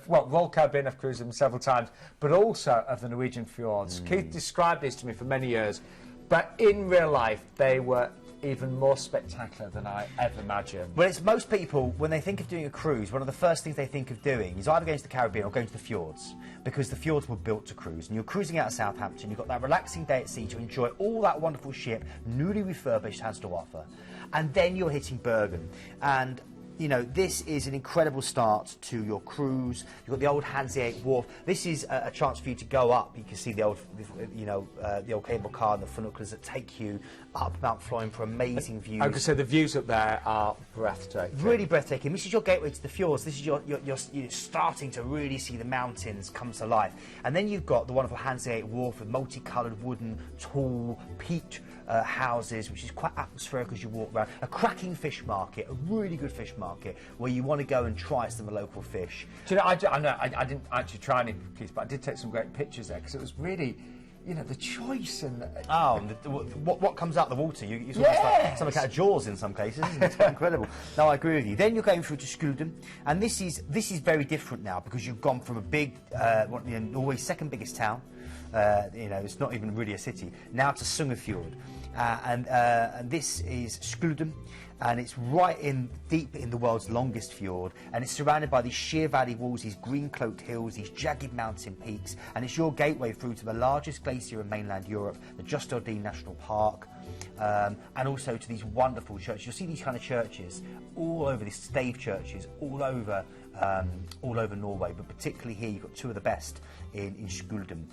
A: Royal Caribbean. I've cruised them several times, but also of the Norwegian fjords. Keith described this to me for many years, but in real life, they were even more spectacular than I ever imagined.
B: Well, it's most people, when they think of doing a cruise, one of the first things they think of doing is either going to the Caribbean or going to the fjords, because the fjords were built to cruise. And you're cruising out of Southampton, you've got that relaxing day at sea to enjoy all that wonderful ship, newly refurbished, has to offer. And then you're hitting Bergen. And you know, this is an incredible start to your cruise. You've got the old Hanseatic Wharf. This is a chance for you to go up. You can see the old, the old cable car and the funicularies that take you up Mount Floyne for amazing views.
A: I could say the views up there are breathtaking.
B: Really breathtaking. This is your gateway to the fjords. This is you're starting to really see the mountains come to life. And then you've got the wonderful Hanseatic Wharf with multicoloured wooden, tall, peaked houses, which is quite atmospheric as you walk around. A cracking fish market, a really good fish market, where you want to go and try some of the local fish.
A: Do you know, I didn't actually try any cookies, but I did take some great pictures there, because it was really, you know, the choice and...
B: what comes out the water? You sort of like something out of Jaws in some cases, isn't it? It's quite incredible. No, I agree with you. Then you're going through to Skjolden, and this is very different now, because you've gone from a big, Norway's second biggest town, you know, it's not even really a city, now to Sungefjord. And this is Skjolden, and it's right deep in the world's longest fjord, and it's surrounded by these sheer valley walls, these green-cloaked hills, these jagged mountain peaks, and it's your gateway through to the largest glacier in mainland Europe, the Jostedal National Park, and also to these wonderful churches. You'll see these kind of churches all over, these stave churches all over Norway, but particularly here you've got two of the best in Skjolden.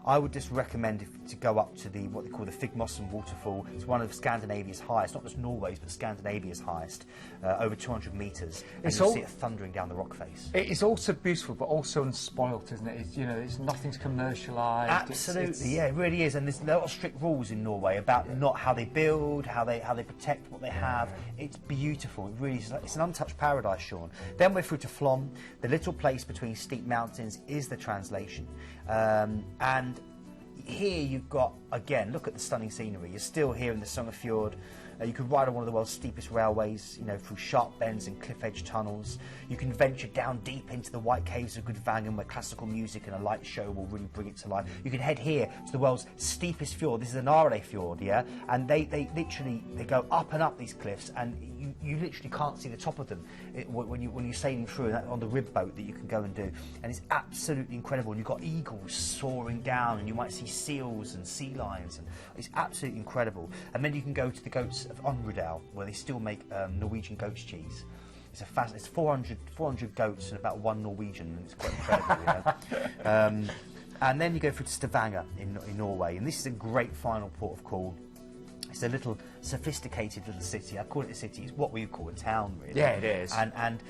B: I would just recommend to go up to what they call the Figmossen waterfall. It's one of Scandinavia's highest, not just Norway's, but Scandinavia's highest, over 200 metres. And you'll see it thundering down the rock face.
A: It's also beautiful, but also unspoilt, isn't it? It's, you know, nothing's commercialised.
B: Absolutely, yeah, it really is. And there's a lot of strict rules in Norway about not how they build, how they protect what they have. It's beautiful. It really is. It's an untouched paradise, Sean. Then we're through to Flom. The little place between steep mountains is the translation. And here you've got, again, look at the stunning scenery. You're still here in the Sungefjord. You can ride on one of the world's steepest railways, you know, through sharp bends and cliff-edge tunnels. You can venture down deep into the White Caves of Gudvangen, where classical music and a light show will really bring it to life. You can head here to the world's steepest fjord. This is an Are Fjord, yeah? And they literally go up and up these cliffs, and you literally can't see the top of them when you're sailing through on the rib boat that you can go and do, and it's absolutely incredible. And you've got eagles soaring down, and you might see seals and sea lions, and it's absolutely incredible. And then you can go to the goats of Cunard, where they still make Norwegian goat's cheese. It's 400 goats and about 1 Norwegian, and it's quite incredible. You know? And then you go through to Stavanger in Norway, and this is a great final port of call. It's a little sophisticated little city. I call it a city. It's what we call a town, really.
A: Yeah, it is.
B: And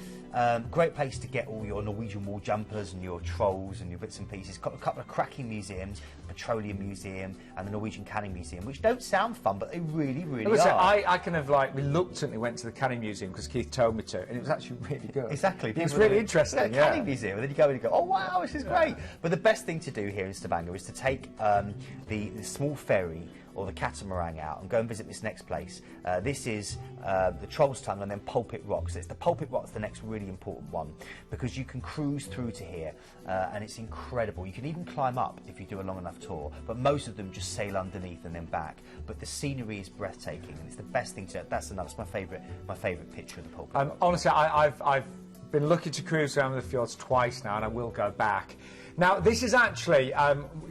B: great place to get all your Norwegian wool jumpers and your trolls and your bits and pieces. Got a couple of cracking museums, the Petroleum Museum and the Norwegian Canning Museum, which don't sound fun, but they really, really are.
A: I kind of like reluctantly went to the Canning Museum because Keith told me to, and it was actually really good.
B: Exactly.
A: It was really interesting. Yeah.
B: Canning Museum, and then you go and you go, oh wow, this is great. But the best thing to do here in Stavanger is to take the small ferry or the catamaran out and go and visit this next place. This is the Troll's Tongue and then Pulpit Rocks. It's the Pulpit Rocks, the next really important one, because you can cruise through to here and it's incredible. You can even climb up if you do a long enough tour, but most of them just sail underneath and then back. But the scenery is breathtaking, and it's the best thing to. That's my favourite picture of the Pulpit Rock.
A: Honestly, I've been lucky to cruise around the fjords twice now, and I will go back. Now, this is actually,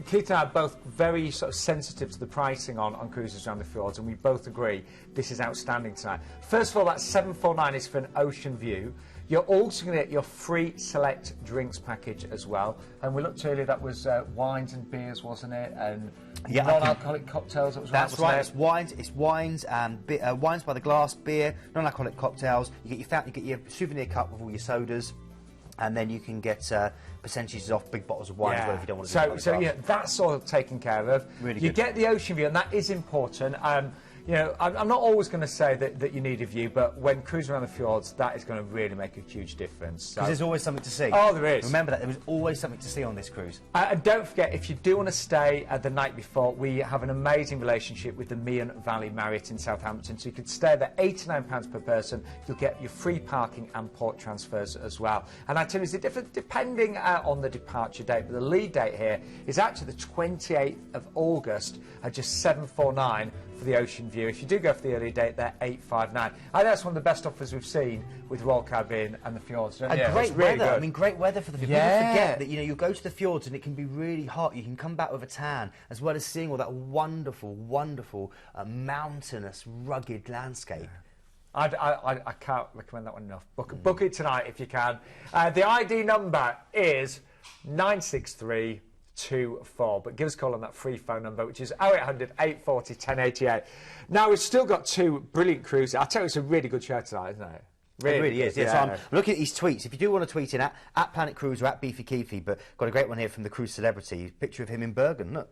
A: Keith and I are both very sort of sensitive to the pricing on cruises around the fjords, and we both agree this is outstanding tonight. First of all, that $749 is for an ocean view. You're also going to get your free select drinks package as well. And we looked earlier, that was wines and beers, wasn't it? And non-alcoholic cocktails.
B: That's right. It's wines and wines by the glass, beer, non-alcoholic cocktails. You get your souvenir cup with all your sodas. And then you can get percentages off big bottles of wine as well if you don't want to do it.
A: So yeah, that's all taken care of.
B: Really
A: you
B: good.
A: Get the ocean view, and that is important. You know, I'm not always going to say that you need a view, but when cruising around the fjords, that is going to really make a huge difference.
B: Because there's always something to see.
A: Oh, there is.
B: Remember that, there was always something to see on this cruise.
A: And don't forget, if you do want to stay the night before, we have an amazing relationship with the Meon Valley Marriott in Southampton, so you could stay there £89 per person. You'll get your free parking and port transfers as well. And activities are different depending on the departure date, but the lead date here is actually the 28th of August at just $749 for the ocean view. If you do go for the early date, they're $859. I think that's one of the best offers we've seen with Royal Caribbean and the fjords.
B: And great weather. I mean, great weather for the fjords.
A: Yeah.
B: People forget that, you know, you go to the fjords and it can be really hot. You can come back with a tan, as well as seeing all that wonderful, wonderful, mountainous, rugged landscape.
A: I can't recommend that one enough. Book it tonight if you can. The ID number is 96324, but give us a call on that free phone number, which is 0800 840 1088. Now, we've still got 2 brilliant cruises. I'll tell you, it's a really good show tonight, isn't it?
B: It really is, yeah.
A: Yeah.
B: So I'm looking at these tweets. If you do want to tweet in, at Planet Cruise or at Beefy Keefy, but got a great one here from the cruise celebrity, picture of him in Bergen, look.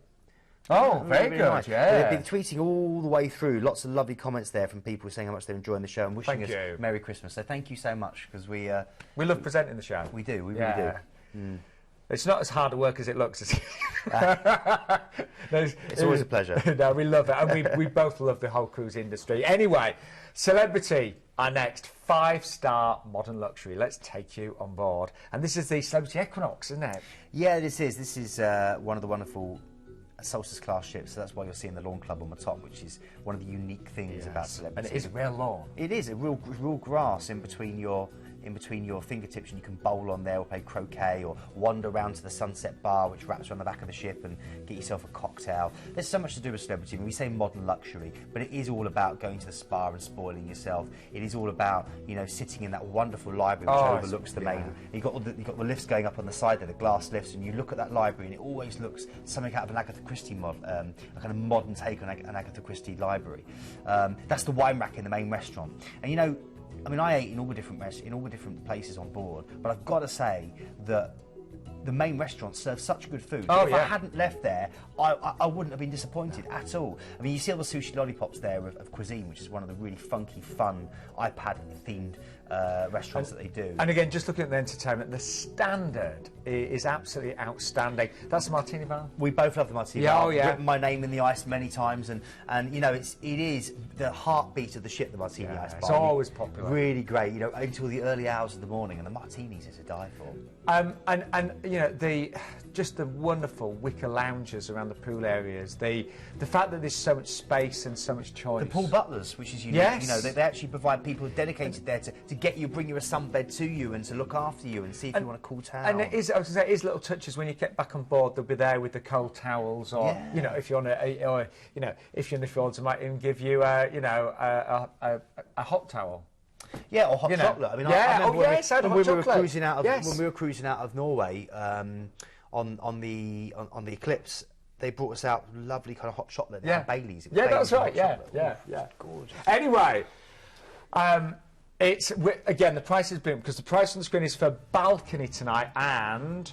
A: Oh, very good,
B: nice.
A: yeah.
B: They've been tweeting all the way through. Lots of lovely comments there from people saying how much they're enjoying the show and wishing us Merry Christmas. So thank you so much, because we
A: love presenting the show.
B: We do, we really do. Mm.
A: It's not as hard a work as it looks, is it?
B: It's always a pleasure.
A: No, we love it, and we both love the whole cruise industry. Anyway, celebrity, our next 5-star modern luxury. Let's take you on board. And this is the Celebrity Equinox, isn't it?
B: Yeah, this is. This is one of the wonderful Solstice class ships, so that's why you're seeing the lawn club on the top, which is one of the unique things about Celebrity.
A: And it is a real lawn.
B: It is a real grass in between your fingertips, and you can bowl on there or play croquet or wander around to the Sunset Bar, which wraps around the back of the ship, and get yourself a cocktail. There's so much to do with Celebrity. I mean, we say modern luxury, but it is all about going to the spa and spoiling yourself. It is all about, you know, sitting in that wonderful library which overlooks the main. You've got the lifts going up on the side there, the glass lifts, and you look at that library and it always looks something out of an Agatha Christie a kind of modern take on an Agatha Christie library. That's the wine rack in the main restaurant, and you know, I mean, I ate in all the different places on board, but I've got to say that the main restaurant serves such good food. If I hadn't left there, I wouldn't have been disappointed at all. I mean, you see all the sushi lollipops there of cuisine, which is one of the really funky, fun iPad-themed restaurants that they do.
A: And again, just looking at the entertainment, the standard is absolutely outstanding. That's the martini bar.
B: We both love the martini
A: Yeah,
B: bar.
A: oh, yeah.
B: Written my name in the ice many times, and you know, it is the heartbeat of the ship, the martini ice bar.
A: It's always popular.
B: Really great, you know, until the early hours of the morning, and the martinis is to die for.
A: And you know, just the wonderful wicker lounges around the pool areas, the fact that there's so much space and so much choice.
B: The pool butlers, which is unique,
A: Yes.
B: you know, they actually provide people dedicated there to get you, bring you a sunbed to you, and to look after you and see if you want a cool towel.
A: And it is, I was going to say, it is little touches when you get back on board. They'll be there with the cold towels, or
B: Yeah.
A: you know, if you're on or you know, if you're in the fjords, they might even give you you know, a hot towel.
B: Yeah, or hot
A: You know.
B: chocolate. I mean,
A: Yeah,
B: I remember
A: oh, yes, I had
B: when
A: hot
B: we were
A: chocolate.
B: cruising out of
A: Yes.
B: when we were cruising out of Norway on the Eclipse. They brought us out lovely kind of hot chocolate.
A: Yeah,
B: Baileys. It was
A: Yeah,
B: Baileys
A: that's
B: and
A: right.
B: hot
A: Yeah,
B: chocolate.
A: yeah.
B: Gorgeous.
A: Anyway, again, the price has been, because the price on the screen is for balcony tonight, and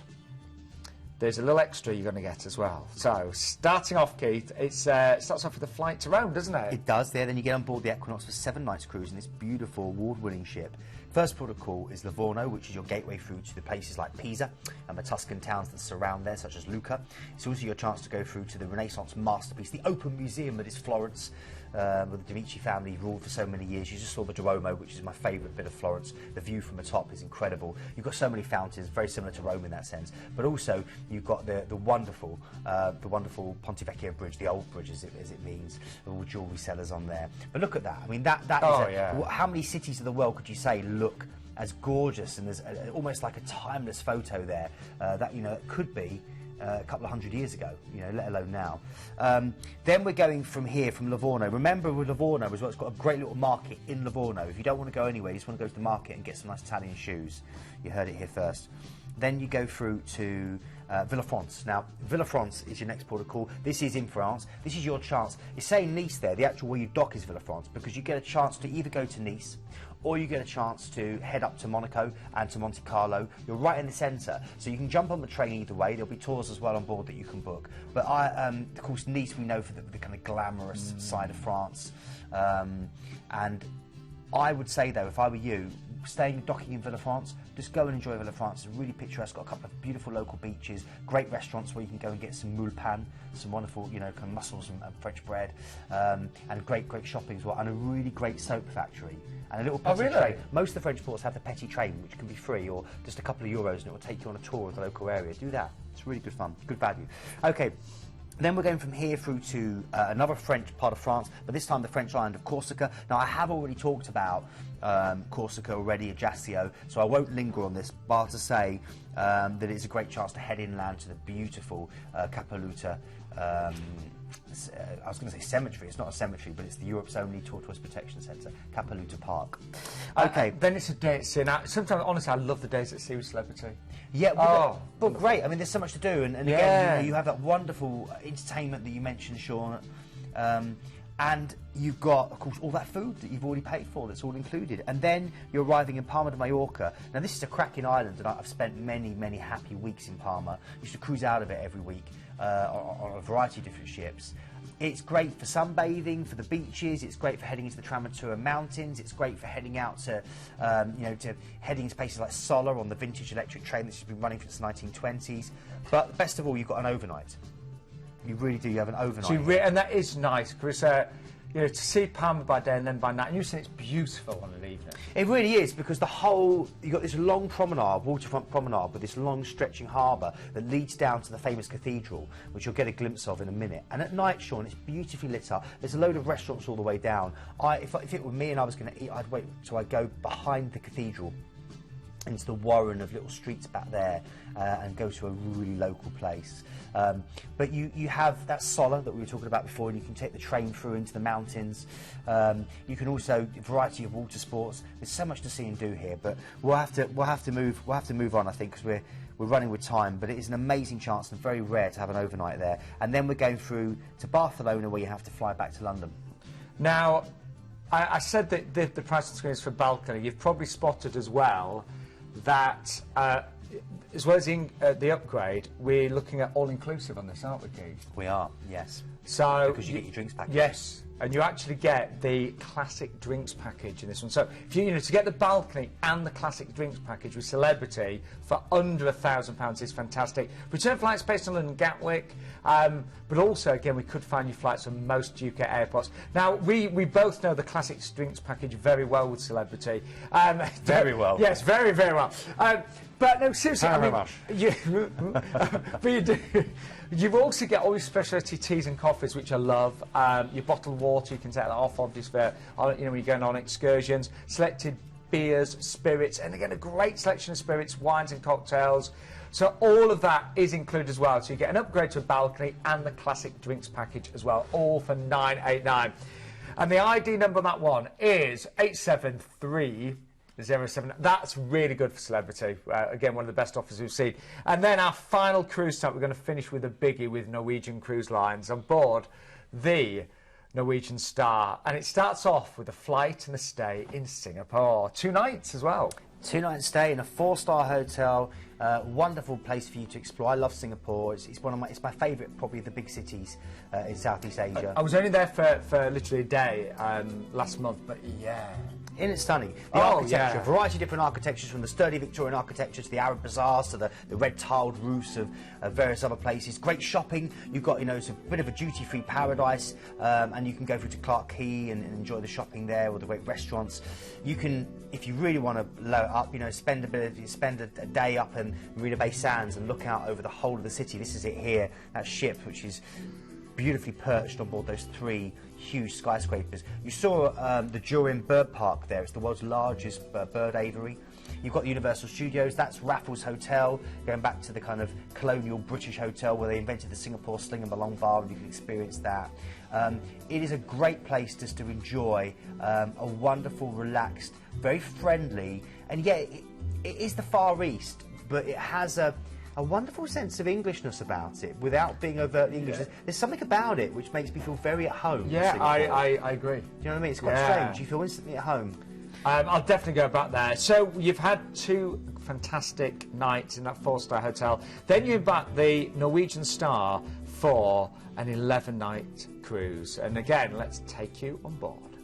A: there's a little extra you're going to get as well. So, starting off, Keith, it starts off with a flight to Rome, doesn't it?
B: It does there. Then you get on board the Equinox for 7 nights cruise in this beautiful award-winning ship. First port of call is Livorno, which is your gateway through to the places like Pisa and the Tuscan towns that surround there, such as Lucca. It's also your chance to go through to the Renaissance masterpiece, the Open Museum that is Florence, where the De' Medici family ruled for so many years. You just saw the Duomo, which is my favourite bit of Florence. The view from the top is incredible. You've got so many fountains, very similar to Rome in that sense. But also, you've got the wonderful Ponte Vecchio Bridge, the old bridge as it means, with all jewellery sellers on there. But look at that. I mean, that is how many cities of the world could you say look as gorgeous, and there's almost like a timeless photo there that, you know, it could be a couple of hundred years ago, you know, let alone now. Then we're going from here, from Livorno. Remember, with Livorno as well, it's got a great little market in Livorno. If you don't want to go anywhere, you just want to go to the market and get some nice Italian shoes. You heard it here first. Then you go through to Villafranche. Now, Villafranche is your next port of call. This is in France. This is your chance. It's saying Nice there. The actual where you dock is Villafranche, because you get a chance to either go to Nice, or you get a chance to head up to Monaco and to Monte Carlo. You're right in the centre, so you can jump on the train either way. There'll be tours as well on board that you can book. But of course, Nice we know for the kind of glamorous side of France. And I would say, though, if I were you, docking in Villafranche, just go and enjoy Villafranche. It's really picturesque. Got a couple of beautiful local beaches, great restaurants where you can go and get some moule pan, some wonderful, you know, kind of mussels and French bread, and great shopping as well, and a really great soap factory. And a little petit train. Most of the French ports have the petit train, which can be free or just a couple of euros, and it will take you on a tour of the local area. Do that. It's really good fun, good value. Okay. Then we're going from here through to another French part of France, but this time the French island of Corsica. Now, I have already talked about Corsica already, Ajaccio, so I won't linger on this, bar to say that it's a great chance to head inland to the beautiful Capaluta. I was going to say cemetery. It's not a cemetery, but it's the Europe's only tortoise protection centre, Capaluta Park. Okay.
A: Then it's a day at sea. Now, sometimes, honestly, I love the days at sea with Celebrity.
B: Yeah, but great. I mean, there's so much to do, and again, you have that wonderful entertainment that you mentioned, Sean, and you've got, of course, all that food that you've already paid for. That's all included, and then you're arriving in Palma de Mallorca. Now, this is a cracking island, and I've spent many happy weeks in Palma. I used to cruise out of it every week on a variety of different ships. It's great for sunbathing, for the beaches. It's great for heading into the Tramantura Mountains. It's great for heading out to, to heading into places like Sola on the vintage electric train that's been running since the 1920s. But best of all, you've got an overnight. You really do. You have an overnight.
A: So and that is nice, because you know, to see Palma by day and then by night, and you say it's beautiful on an evening.
B: It really is, because you've got this long promenade, waterfront promenade, with this long stretching harbour that leads down to the famous cathedral, which you'll get a glimpse of in a minute. And at night, Sean, it's beautifully lit up. There's a load of restaurants all the way down. If it were me and I was going to eat, I'd wait till I go behind the cathedral into the warren of little streets back there and go to a really local place. But you have that Sola that we were talking about before, and you can take the train through into the mountains. You can also a variety of water sports. There's so much to see and do here, but we'll have to move on, I think, because we're running with time. But it is an amazing chance and very rare to have an overnight there. And then we're going through to Barcelona, where you have to fly back to London.
A: Now, I said that the price on screen is for balcony. You've probably spotted as well that as well as the upgrade, we're looking at all-inclusive on this, aren't we, Keith?
B: We are, yes.
A: So
B: because you get your drinks package.
A: Yes, and you actually get the classic drinks package in this one. So if you know, to get the balcony and the classic drinks package with Celebrity for under £1,000 is fantastic. Return flights based on London Gatwick, but also again we could find you flights from most UK airports. Now we both know the classic drinks package very well with Celebrity.
C: Very well.
A: Yes, very well. But no, seriously,
C: Very
A: I mean, but you do. You've also got all your specialty teas and coffees, which I love. Your bottled water, you can take that off, obviously, for, you know, when you're going on excursions. Selected beers, spirits, and again, a great selection of spirits, wines and cocktails. So all of that is included as well. So you get an upgrade to a balcony and the classic drinks package as well, all for £989. And the ID number on that one is 87307. That's really good for Celebrity. Again, one of the best offers we've seen. And then our final cruise stop, we're going to finish with a biggie with Norwegian Cruise Lines on board the Norwegian Star. And it starts off with a flight and a stay in Singapore. 2 nights as well.
B: 2-night stay in a 4-star hotel. Wonderful place for you to explore. I love Singapore. It's my favourite, probably, of the big cities in Southeast Asia.
A: I was only there for literally a day last month, but yeah.
B: Isn't it stunning? The architecture, a variety of different architectures, from the sturdy Victorian architecture to the Arab bazaars to the red tiled roofs of various other places. Great shopping. You've got, you know, it's a bit of a duty-free paradise, and you can go through to Clark Quay and enjoy the shopping there, or the great restaurants. You can, if you really want to load it up, you know, spend a day up in Marina Bay Sands and look out over the whole of the city. This is it here, that ship, which is beautifully perched on board those 3 huge skyscrapers. You saw the Jurien Bird Park there. It's the world's largest bird aviary. You've got Universal Studios. That's Raffles Hotel, going back to the kind of colonial British hotel where they invented the Singapore Sling and Belong bar, and you can experience that. It is a great place just to enjoy a wonderful, relaxed, very friendly, and yet it is the Far East, but it has a wonderful sense of Englishness about it without being overtly English. There's something about it which makes me feel very at home.
A: Yeah, I agree.
B: Do you know what I mean? It's quite strange. You feel instantly at home.
A: I'll definitely go back there. So you've had 2 fantastic nights in that 4-star hotel. Then you've got the Norwegian Star for an 11-night cruise. And again, let's take you on board.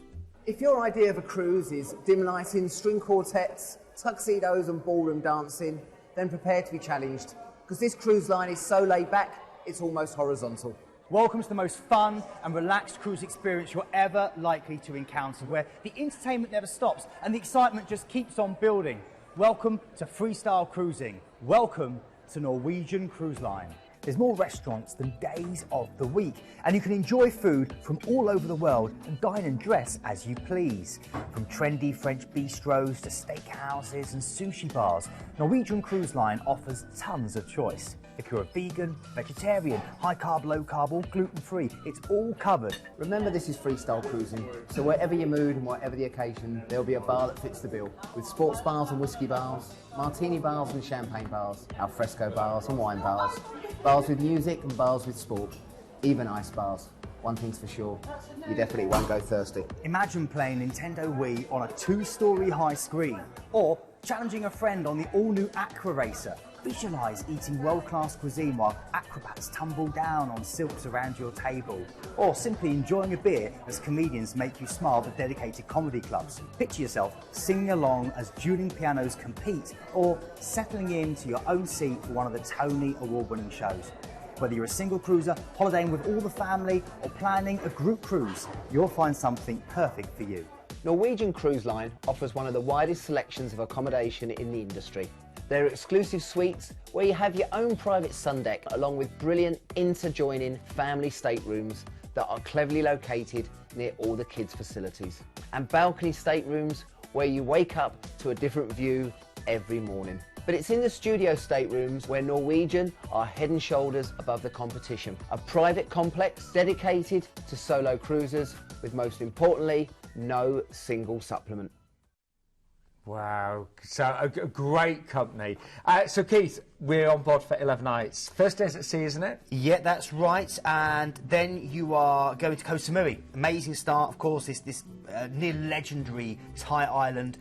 H: If your idea of a cruise is dim lighting, string quartets, tuxedos and ballroom dancing, then prepare to be challenged, because this cruise line is so laid back, it's almost horizontal.
G: Welcome to the most fun and relaxed cruise experience you're ever likely to encounter, where the entertainment never stops and the excitement just keeps on building. Welcome to freestyle cruising. Welcome to Norwegian Cruise Line. There's more restaurants than days of the week, and you can enjoy food from all over the world and dine and dress as you please. From trendy French bistros to steakhouses and sushi bars, Norwegian Cruise Line offers tons of choice. If you're a vegan, vegetarian, high carb, low carb, or gluten free, it's all covered.
H: Remember, this is freestyle cruising, so whatever your mood and whatever the occasion, there'll be a bar that fits the bill. With sports bars and whiskey bars, martini bars and champagne bars, alfresco bars and wine bars, bars with music and bars with sport, even ice bars. One thing's for sure, you definitely won't go thirsty.
G: Imagine playing Nintendo Wii on a 2-story high screen, or challenging a friend on the all-new Aqua Racer. Visualise eating world-class cuisine while acrobats tumble down on silks around your table. Or simply enjoying a beer as comedians make you smile at dedicated comedy clubs. Picture yourself singing along as dueling pianos compete, or settling into your own seat for one of the Tony Award-winning shows. Whether you're a single cruiser, holidaying with all the family, or planning a group cruise, you'll find something perfect for you.
I: Norwegian Cruise Line offers one of the widest selections of accommodation in the industry. There are exclusive suites where you have your own private sun deck, along with brilliant interjoining family staterooms that are cleverly located near all the kids' facilities. And balcony staterooms where you wake up to a different view every morning. But it's in the studio staterooms where Norwegian are head and shoulders above the competition. A private complex dedicated to solo cruisers with, most importantly, no single supplement.
A: Wow, so a great company. So Keith, we're on board for 11 nights. First day's at sea, isn't it?
B: Yeah, that's right. And then you are going to Koh Samui. Amazing start, of course. This near legendary Thai island.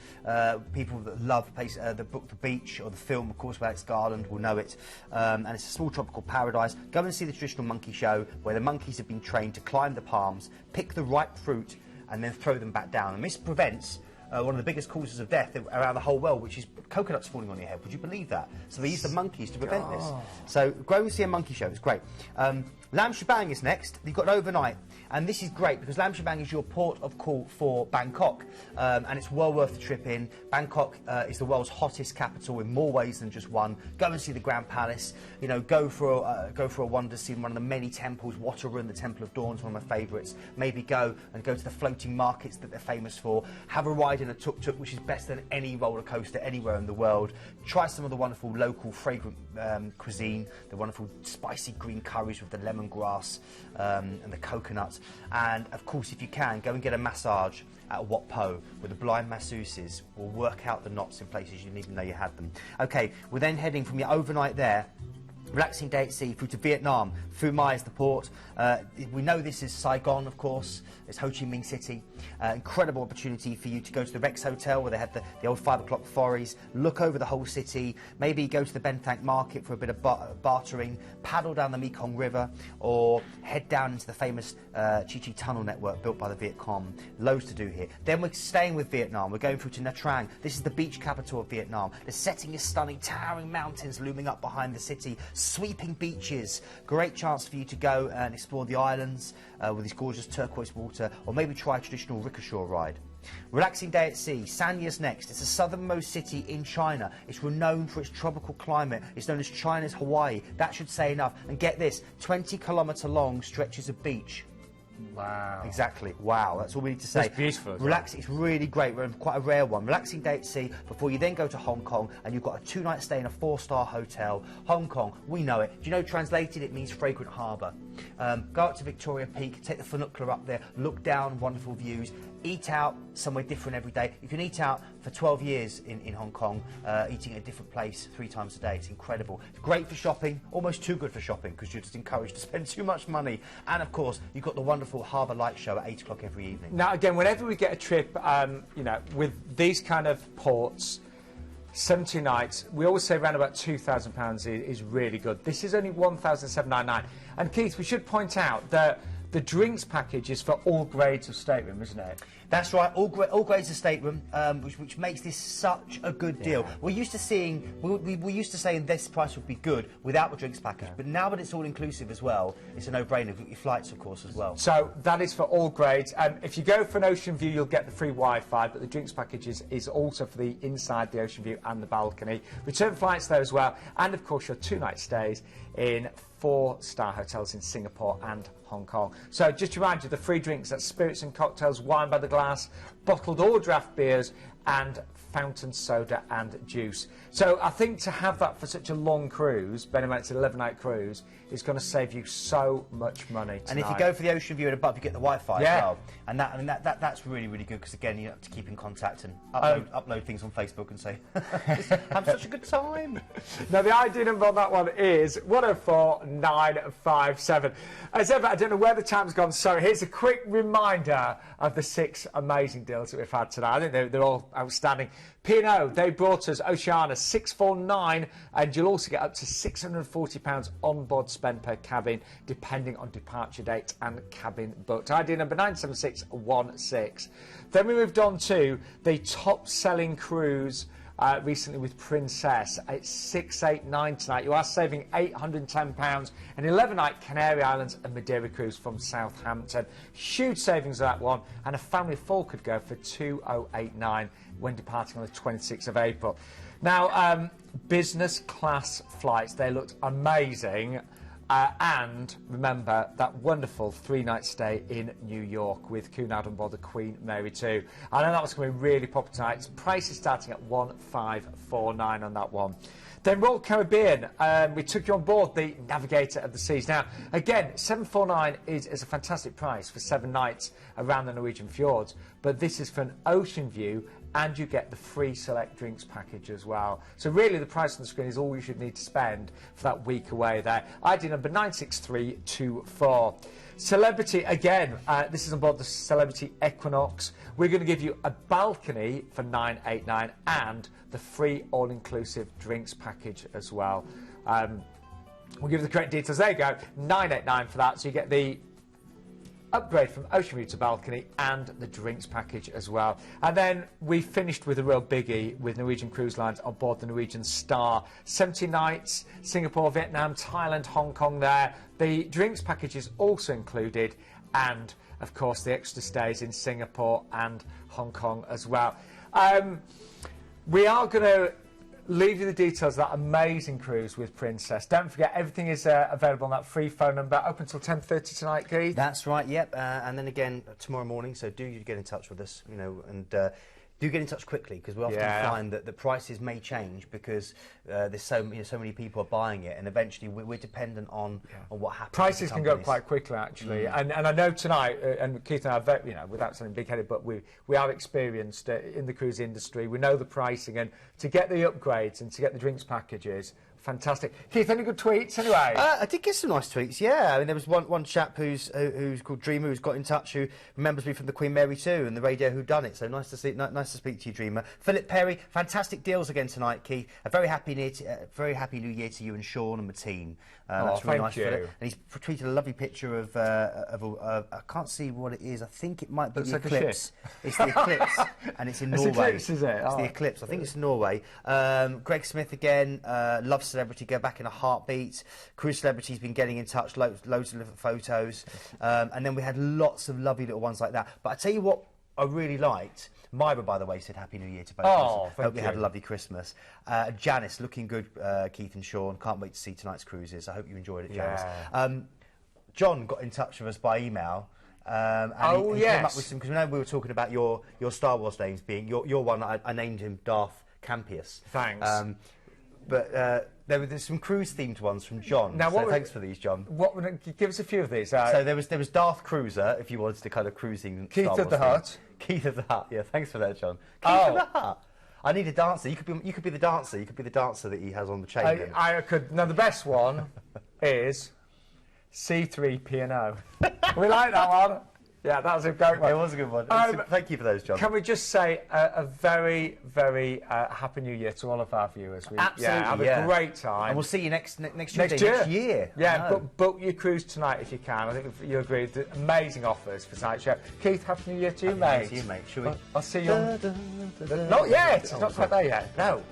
B: People that love the book The Beach or the film, of course, about its garland will know it. And it's a small tropical paradise. Go and see the traditional monkey show, where the monkeys have been trained to climb the palms, pick the ripe fruit, and then throw them back down. And this prevents one of the biggest causes of death around the whole world, which is coconuts falling on your head. Would you believe that? So they use the monkeys to prevent this. So go and see a monkey show. It's great. Lam Shabang is next. You've got an overnight. And this is great because Lam Shabang is your port of call for Bangkok. And it's well worth the trip in. Bangkok is the world's hottest capital in more ways than just one. Go and see the Grand Palace. You know, go for a wander, see one of the many temples. Waterun, the Temple of Dawn is one of my favourites. Maybe go to the floating markets that they're famous for. Have a ride in a tuk-tuk, which is better than any roller coaster anywhere in the world. Try some of the wonderful local fragrant cuisine, the wonderful spicy green curries with the lemongrass and the coconuts. And of course, if you can, go and get a massage at Wat Po, where the blind masseuses will work out the knots in places you didn't even know you had them. Okay, we're then heading from your overnight there, relaxing day at sea, through to Vietnam. Phu Mai is the port. We know this is Saigon, of course. It's Ho Chi Minh City. Incredible opportunity for you to go to the Rex Hotel, where they have the old 5 o'clock ferries, look over the whole city, maybe go to the Ben Thanh Market for a bit of bartering, paddle down the Mekong River, or head down into the famous Chi Chi Tunnel network built by the Viet Cong. Loads to do here. Then we're staying with Vietnam. We're going through to Nha Trang. This is the beach capital of Vietnam. The setting is stunning, towering mountains looming up behind the city, sweeping beaches. Great chance for you to go and explore the islands with this gorgeous turquoise water, or maybe try a traditional rickshaw ride. Relaxing day at sea. Sanya's next. It's the southernmost city in China. It's renowned for its tropical climate. It's known as China's Hawaii. That should say enough. And get this, 20-kilometre long stretches of beach.
A: Wow.
B: Exactly. Wow. That's all we need to say.
A: It's beautiful.
B: Relax. It's really great. We're quite a rare one. Relaxing day at sea before you then go to Hong Kong, and you've got a 2-night stay in a 4-star hotel. Hong Kong, we know it. Do you know, translated, it means fragrant harbour. Go up to Victoria Peak, take the funicular up there, look down, wonderful views. Eat out somewhere different every day. You can eat out for 12 years in Hong Kong, eating at a different place 3 times a day. It's incredible. It's great for shopping, almost too good for shopping because you're just encouraged to spend too much money. And of course, you've got the wonderful Harbour Light Show at 8 o'clock every evening.
A: Now, again, whenever we get a trip, you know, with these kind of ports, 72 nights, we always say around about £2,000 is really good. This is only £1,799. And Keith, we should point out that the drinks package is for all grades of stateroom, isn't it?
B: That's right, all grades of stateroom, which makes this such a good deal. We're used to seeing, we're used to saying this price would be good without the drinks package, but now that it's all inclusive as well, it's a no-brainer. Your flights, of course, as well.
A: So that is for all grades. If you go for an Ocean View, you'll get the free Wi-Fi, but the drinks package is also for the inside the Ocean View and the balcony. Return flights there as well, and of course your 2-night stays in 4-star hotels in Singapore and Hong Kong. So just to remind you, the free drinks, that's spirits and cocktails, wine by the glass, bottled or draft beers, and fountain soda and juice. So I think to have that for such a long cruise, bearing in mind it's an 11-night cruise, is going to save you so much money tonight.
B: And if you go for the Ocean View and above, you get the Wi-Fi as well. And that's really, really good because, again, you have to keep in contact and upload things on Facebook and say, have such a good time.
A: Now, the ID number on that one is 104957. As ever, I don't know where the time's gone, so here's a quick reminder of the 6 amazing deals that we've had tonight. I think they're all outstanding. P&O, they brought us Oceana 649, and you'll also get up to £640 on-board spend per cabin, depending on departure date and cabin booked. ID number 97616. Then we moved on to the top-selling cruise recently with Princess. It's 689 tonight. You are saving £810, an 11-night Canary Islands and Madeira cruise from Southampton. Huge savings on that one, and a family of 4 could go for 2089 when departing on the 26th of April. Now, business class flights, they looked amazing. And remember that wonderful 3-night stay in New York with Cunard on board the Queen Mary 2. I know that was going to be really popular tonight. Price is starting at $1,549 on that one. Then Royal Caribbean, we took you on board the Navigator of the Seas. Now, again, $749 is a fantastic price for 7 nights around the Norwegian fjords, but this is for an Ocean View and you get the free select drinks package as well. So really the price on the screen is all you should need to spend for that week away there. ID number 96324. Celebrity, again, this is on board the Celebrity Equinox. We're going to give you a balcony for $989 and the free all-inclusive drinks package as well. We'll give you the correct details. There you go, $989 for that. So you get the upgrade from ocean view to balcony and the drinks package as well. And then we finished with a real biggie with Norwegian Cruise Lines on board the Norwegian Star. 70 nights, Singapore, Vietnam, Thailand, Hong Kong there. The drinks package is also included, and of course the extra stays in Singapore and Hong Kong as well. We are going to leave you the details of that amazing cruise with Princess. Don't forget, everything is available on that free phone number, open until 10:30 tonight, Keith.
B: That's right, yep. And then again tomorrow morning, so do get in touch with us, you know, and do get in touch quickly, because we often find that the prices may change because there's so many people are buying it, and eventually we're dependent on what happens.
A: Prices can go quite quickly, actually, and I know tonight, and Keith and I, are you know, without sounding big-headed, but we are experienced in the cruise industry. We know the pricing, and to get the upgrades and to get the drinks packages. Fantastic. Keith, any good tweets anyway?
B: I did get some nice tweets, yeah. I mean, there was one chap who's called Dreamer, who's got in touch, who remembers me from the Queen Mary 2 and the Radio Who Done It. So nice to speak to you, Dreamer. Philip Perry, fantastic deals again tonight, Keith. A very happy New Year to you and Sean and Mateen. That's really nice. Philip. And he's tweeted a lovely picture of I can't see what it is. I think it might be the eclipse. It's the eclipse, and it's in Norway.
A: It's eclipse, is it?
B: It's the eclipse. I think it's Norway. Greg Smith again. Loves Celebrity, go back in a heartbeat. Cruise Celebrity's been getting in touch, loads of different photos, and then we had lots of lovely little ones like that. But I tell you what I really liked, Myra, by the way, said Happy New Year to both of us. Hope you had a lovely Christmas. Janice, looking good, Keith and Sean, can't wait to see tonight's cruises. I hope you enjoyed it, Janice. John got in touch with us by email. And he came up with some, because we know we were talking about your Star Wars names being, your one, I named him Darth Campius.
A: Thanks.
B: But there's some cruise-themed ones from John. Now, thanks for these, John.
A: Give us a few of these.
B: So there was Darth Cruiser, if you wanted to kind of cruising.
A: Keith of the Hut.
B: Keith of the Hut. Yeah, thanks for that, John. Keith of the Hut. I need a dancer. You could be the dancer. You could be the dancer that he has on the chain.
A: I could. Now the best one is C3 P&O. We like that one. Yeah, that was a great one.
B: It was a good one. Thank you for those, John.
A: Can we just say a very, very Happy New Year to all of our viewers?
B: Absolutely,
A: have a great time.
B: And we'll see you next year.
A: Yeah, book your cruise tonight if you can. I think you agree. Amazing offers for tonight's show. Keith, Happy New Year to you, mate.
B: Happy New Year to you, mate. Shall we?
A: I'll see you on... Not yet. It's not quite there yet. No.